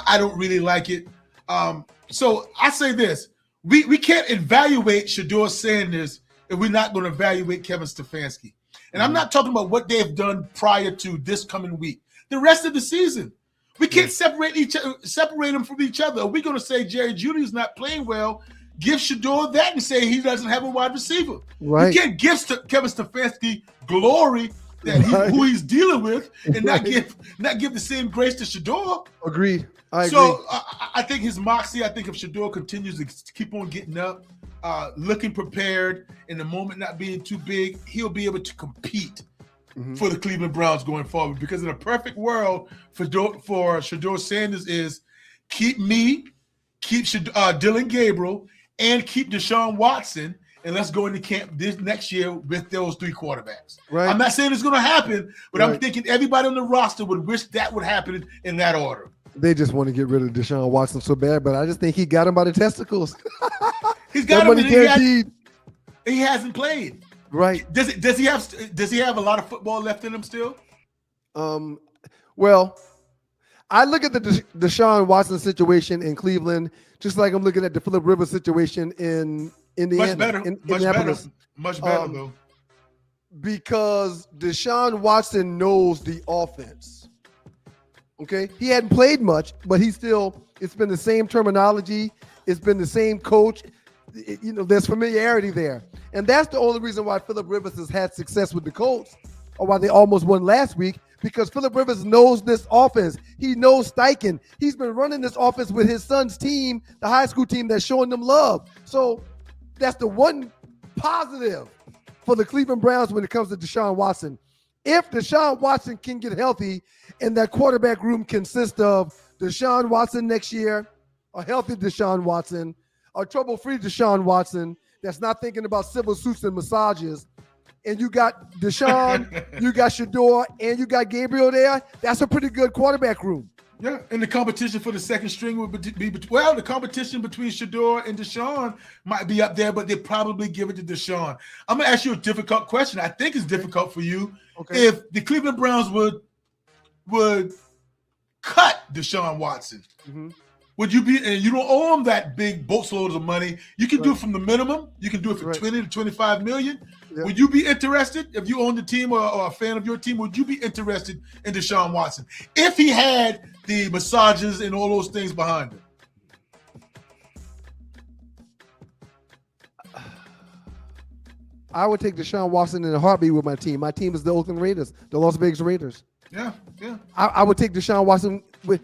I don't really like it. So I say this. We can't evaluate Shedeur Sanders if we're not going to evaluate Kevin Stefanski. And I'm not talking about what they've done prior to this coming week. The rest of the season. We can't separate them from each other. Are we going to say Jerry Jeudy is not playing well? Give Shedeur that and say he doesn't have a wide receiver. Right. You can't give Kevin Stefanski glory that who he's dealing with and not give the same grace to Shedeur. Agreed. I agree. So I think his moxie, I think if Shedeur continues to keep on getting up, looking prepared, and the moment not being too big, he'll be able to compete for the Cleveland Browns going forward. Because in a perfect world for Shedeur Sanders is keep Dylan Gabriel, and keep Deshaun Watson, and let's go into camp this next year with those 3 quarterbacks. Right. I'm not saying it's going to happen, but I'm Right. thinking everybody on the roster would wish that would happen in that order. They just want to get rid of Deshaun Watson so bad, but I just think he got him by the testicles. He's got that him, money and guaranteed. he hasn't played. Right. Does he have a lot of football left in him still? Well, I look at the Deshaun Watson situation in Cleveland just like I'm looking at the Phillip Rivers situation in Indiana. Much better. Much better, though. Because Deshaun Watson knows the offense. Okay? He hadn't played much, but it's been the same terminology. It's been the same coach. There's familiarity there. And that's the only reason why Phillip Rivers has had success with the Colts, or why they almost won last week, because Phillip Rivers knows this offense. He knows Steichen. He's been running this offense with his son's team, the high school team that's showing them love. So that's the one positive for the Cleveland Browns when it comes to Deshaun Watson. If Deshaun Watson can get healthy and that quarterback room consists of Deshaun Watson next year, a healthy Deshaun Watson, a trouble-free Deshaun Watson that's not thinking about civil suits and massages, and you got Deshaun, you got Shador, and you got Gabriel there, that's a pretty good quarterback room. Yeah, and the competition for the second string would be the competition between Shador and Deshaun might be up there, but they probably give it to Deshaun. I'm going to ask you a difficult question. I think it's difficult for you. Okay. If the Cleveland Browns would cut Deshaun Watson, would you be, and you don't owe him that big boatload of money, you can do it from the minimum, you can do it for 20 to 25 million. Yep. Would you be interested, if you own the team or a fan of your team, would you be interested in Deshaun Watson if he had the massages and all those things behind him? I would take Deshaun Watson in a heartbeat with my team. My team is the Oakland Raiders, the Las Vegas Raiders. Yeah. I would take Deshaun Watson with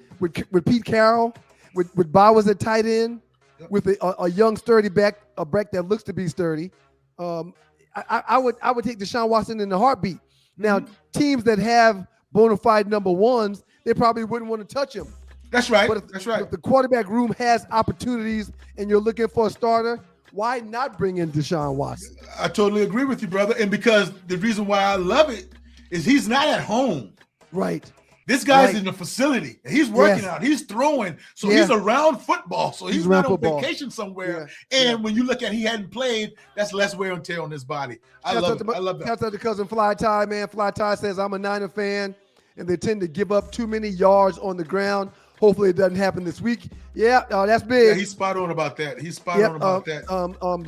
Pete Carroll, with Bowers at tight end, with a young sturdy back, a back that looks to be sturdy. I would take Deshaun Watson in a heartbeat. Now, teams that have bona fide number ones, they probably wouldn't want to touch him. That's right. But if the quarterback room has opportunities and you're looking for a starter, why not bring in Deshaun Watson? I totally agree with you, brother. And because the reason why I love it is he's not at home. Right. This guy's in the facility. He's working out. He's throwing. So he's around football. So he's not on vacation somewhere. And when you look at he hadn't played, that's less wear and tear on his body. I love that. Shout out to cousin Fly Tie, man. Fly Tie says, I'm a Niner fan, and they tend to give up too many yards on the ground. Hopefully it doesn't happen this week. Yeah, that's big. Yeah, he's spot on about that.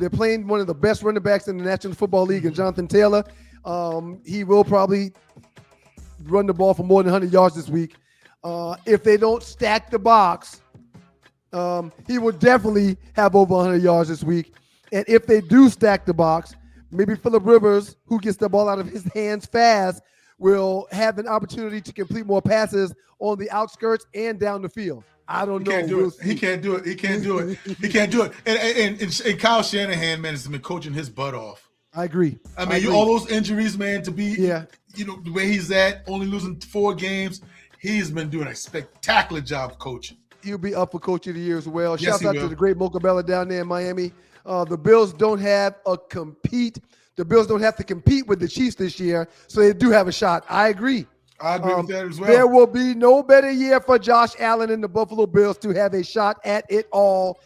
They're playing one of the best running backs in the National Football League, and Jonathan Taylor. He will probably run the ball for more than 100 yards this week. If they don't stack the box, he will definitely have over 100 yards this week. And if they do stack the box, maybe Phillip Rivers, who gets the ball out of his hands fast, will have an opportunity to complete more passes on the outskirts and down the field. I don't know. He can't do it. And Kyle Shanahan, man, has been coaching his butt off. I agree. I mean, all those injuries, man, to be, the way he's at, only losing 4 games, he's been doing a spectacular job coaching. He'll be up for Coach of the Year as well. Yes, Shout out to the great Mocha Bella down there in Miami. The Bills don't have The Bills don't have to compete with the Chiefs this year, so they do have a shot. I agree. I agree with that as well. There will be no better year for Josh Allen and the Buffalo Bills to have a shot at it all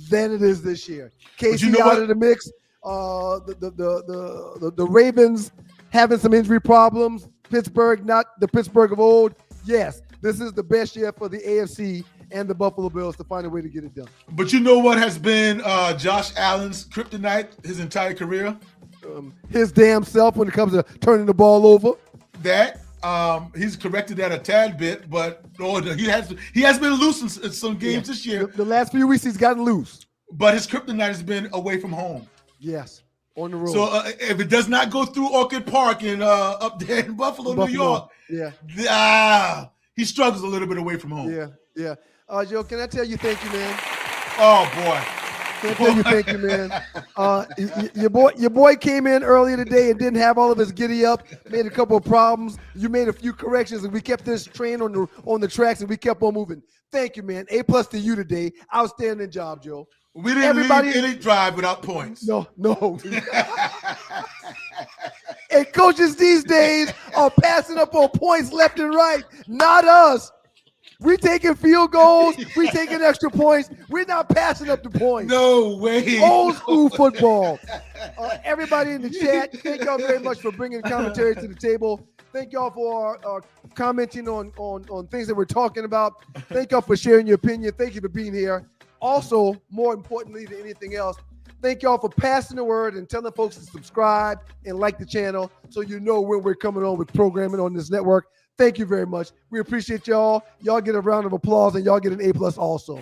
than it is this year. KC out of the mix. The Ravens having some injury problems. Pittsburgh, not the Pittsburgh of old. Yes, this is the best year for the AFC and the Buffalo Bills to find a way to get it done. But you know what has been Josh Allen's kryptonite his entire career? His damn self when it comes to turning the ball over. That he's corrected that a tad bit, but he has been loose in some games this year. The last few weeks he's gotten loose. But his kryptonite has been away from home. Yes, on the road. So if it does not go through Orchid Park and up there in Buffalo, New York, he struggles a little bit away from home. Yeah. Joe, can I tell you thank you, man? Oh boy. Can I tell you thank you, man? Your boy came in earlier today and didn't have all of his giddy up. Made a couple of problems. You made a few corrections, and we kept this train on the tracks, and we kept on moving. Thank you, man. A+ to you today. Outstanding job, Joe. We didn't leave any drive without points. No. And coaches these days are passing up on points left and right. Not us. We taking field goals. We taking extra points. We're not passing up the points. No way. Old school football. Everybody in the chat, thank y'all very much for bringing commentary to the table. Thank y'all for commenting on things that we're talking about. Thank y'all for sharing your opinion. Thank you for being here. Also, more importantly than anything else, thank y'all for passing the word and telling folks to subscribe and like the channel so you know when we're coming on with programming on this network. Thank you very much. We appreciate y'all. Y'all get a round of applause and y'all get an A+ also.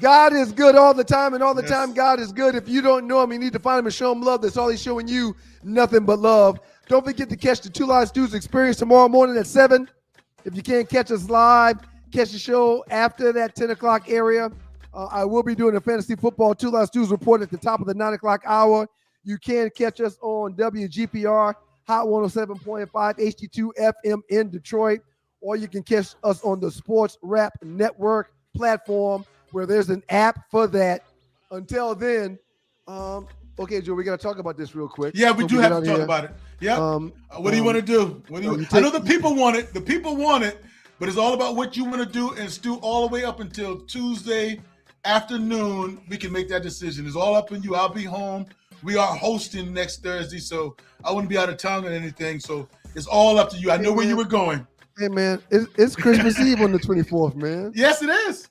God is good all the time, and all the time God is good. If you don't know him, you need to find him and show him love. That's all he's showing you, nothing but love. Don't forget to catch the Two Line Stews experience tomorrow morning at 7. If you can't catch us live, catch the show after that 10 o'clock area. I will be doing a fantasy football Two Line Stews report at the top of the 9 o'clock hour. You can catch us on WGPR, Hot 107.5 HD2 FM in Detroit, or you can catch us on the Sports Rap Network platform where there's an app for that. Until then, okay, Joe, we got to talk about this real quick. Yeah, we do have to talk about it. Yeah. What do you want to do? What do you? I know the people want it. The people want it, but it's all about what you want to do. And Stu, all the way up until Tuesday afternoon, we can make that decision. It's all up in you. I'll be home. We are hosting next Thursday, so I wouldn't be out of town or anything. So it's all up to you. I know where you were going. Hey, man, it's Christmas Eve on the 24th, man. Yes, it is.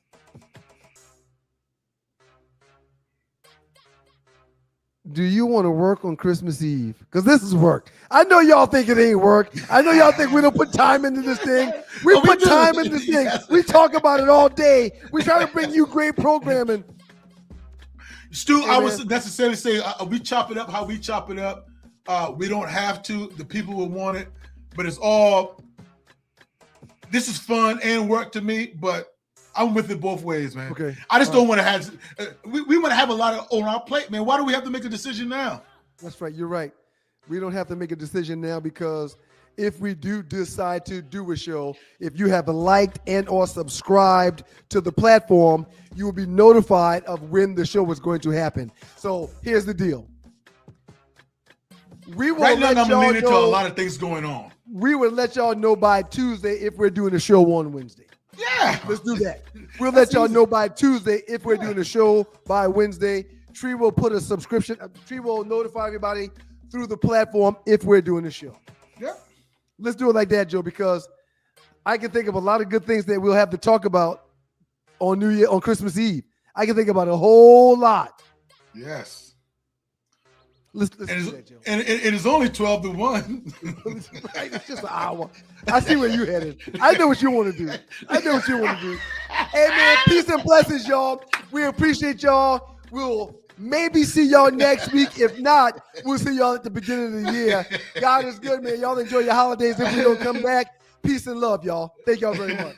Do you want to work on Christmas Eve? Because this is work. I know y'all think it ain't work. I know y'all think we don't put time into this thing. We put time into this thing. Yes. We talk about it all day. We try to bring you great programming. Stu, I would necessarily say we chop it up how we chop it up. We don't have to. The people will want it. But it's all, this is fun and work to me, but I'm with it both ways, man. Okay. I just don't want to have, we want to have a lot on our plate, man. Why do we have to make a decision now? That's right. You're right. We don't have to make a decision now because if we do decide to do a show, if you have liked and or subscribed to the platform, you will be notified of when the show is going to happen. So here's the deal. We will right now, let I'm y'all leaning to a know, lot of things going on. we will let y'all know by Tuesday if we're doing a show on Wednesday. Yeah. Let's do that. We'll let y'all know by Tuesday if we're doing a show by Wednesday. Tree will put a subscription. Tree will notify everybody through the platform if we're doing a show. Yeah. Let's do it like that, Joe, because I can think of a lot of good things that we'll have to talk about on Christmas Eve. I can think about a whole lot. Yes. Let's do that, Joe. And it is only 12 to 1. Right? It's just an hour. I see where you're headed. I know what you want to do. Hey, man, peace and blessings, y'all. We appreciate y'all. We'll maybe see y'all next week. If not, we'll see y'all at the beginning of the year. God is good, man. Y'all enjoy your holidays if we don't come back. Peace and love, y'all. Thank y'all very much.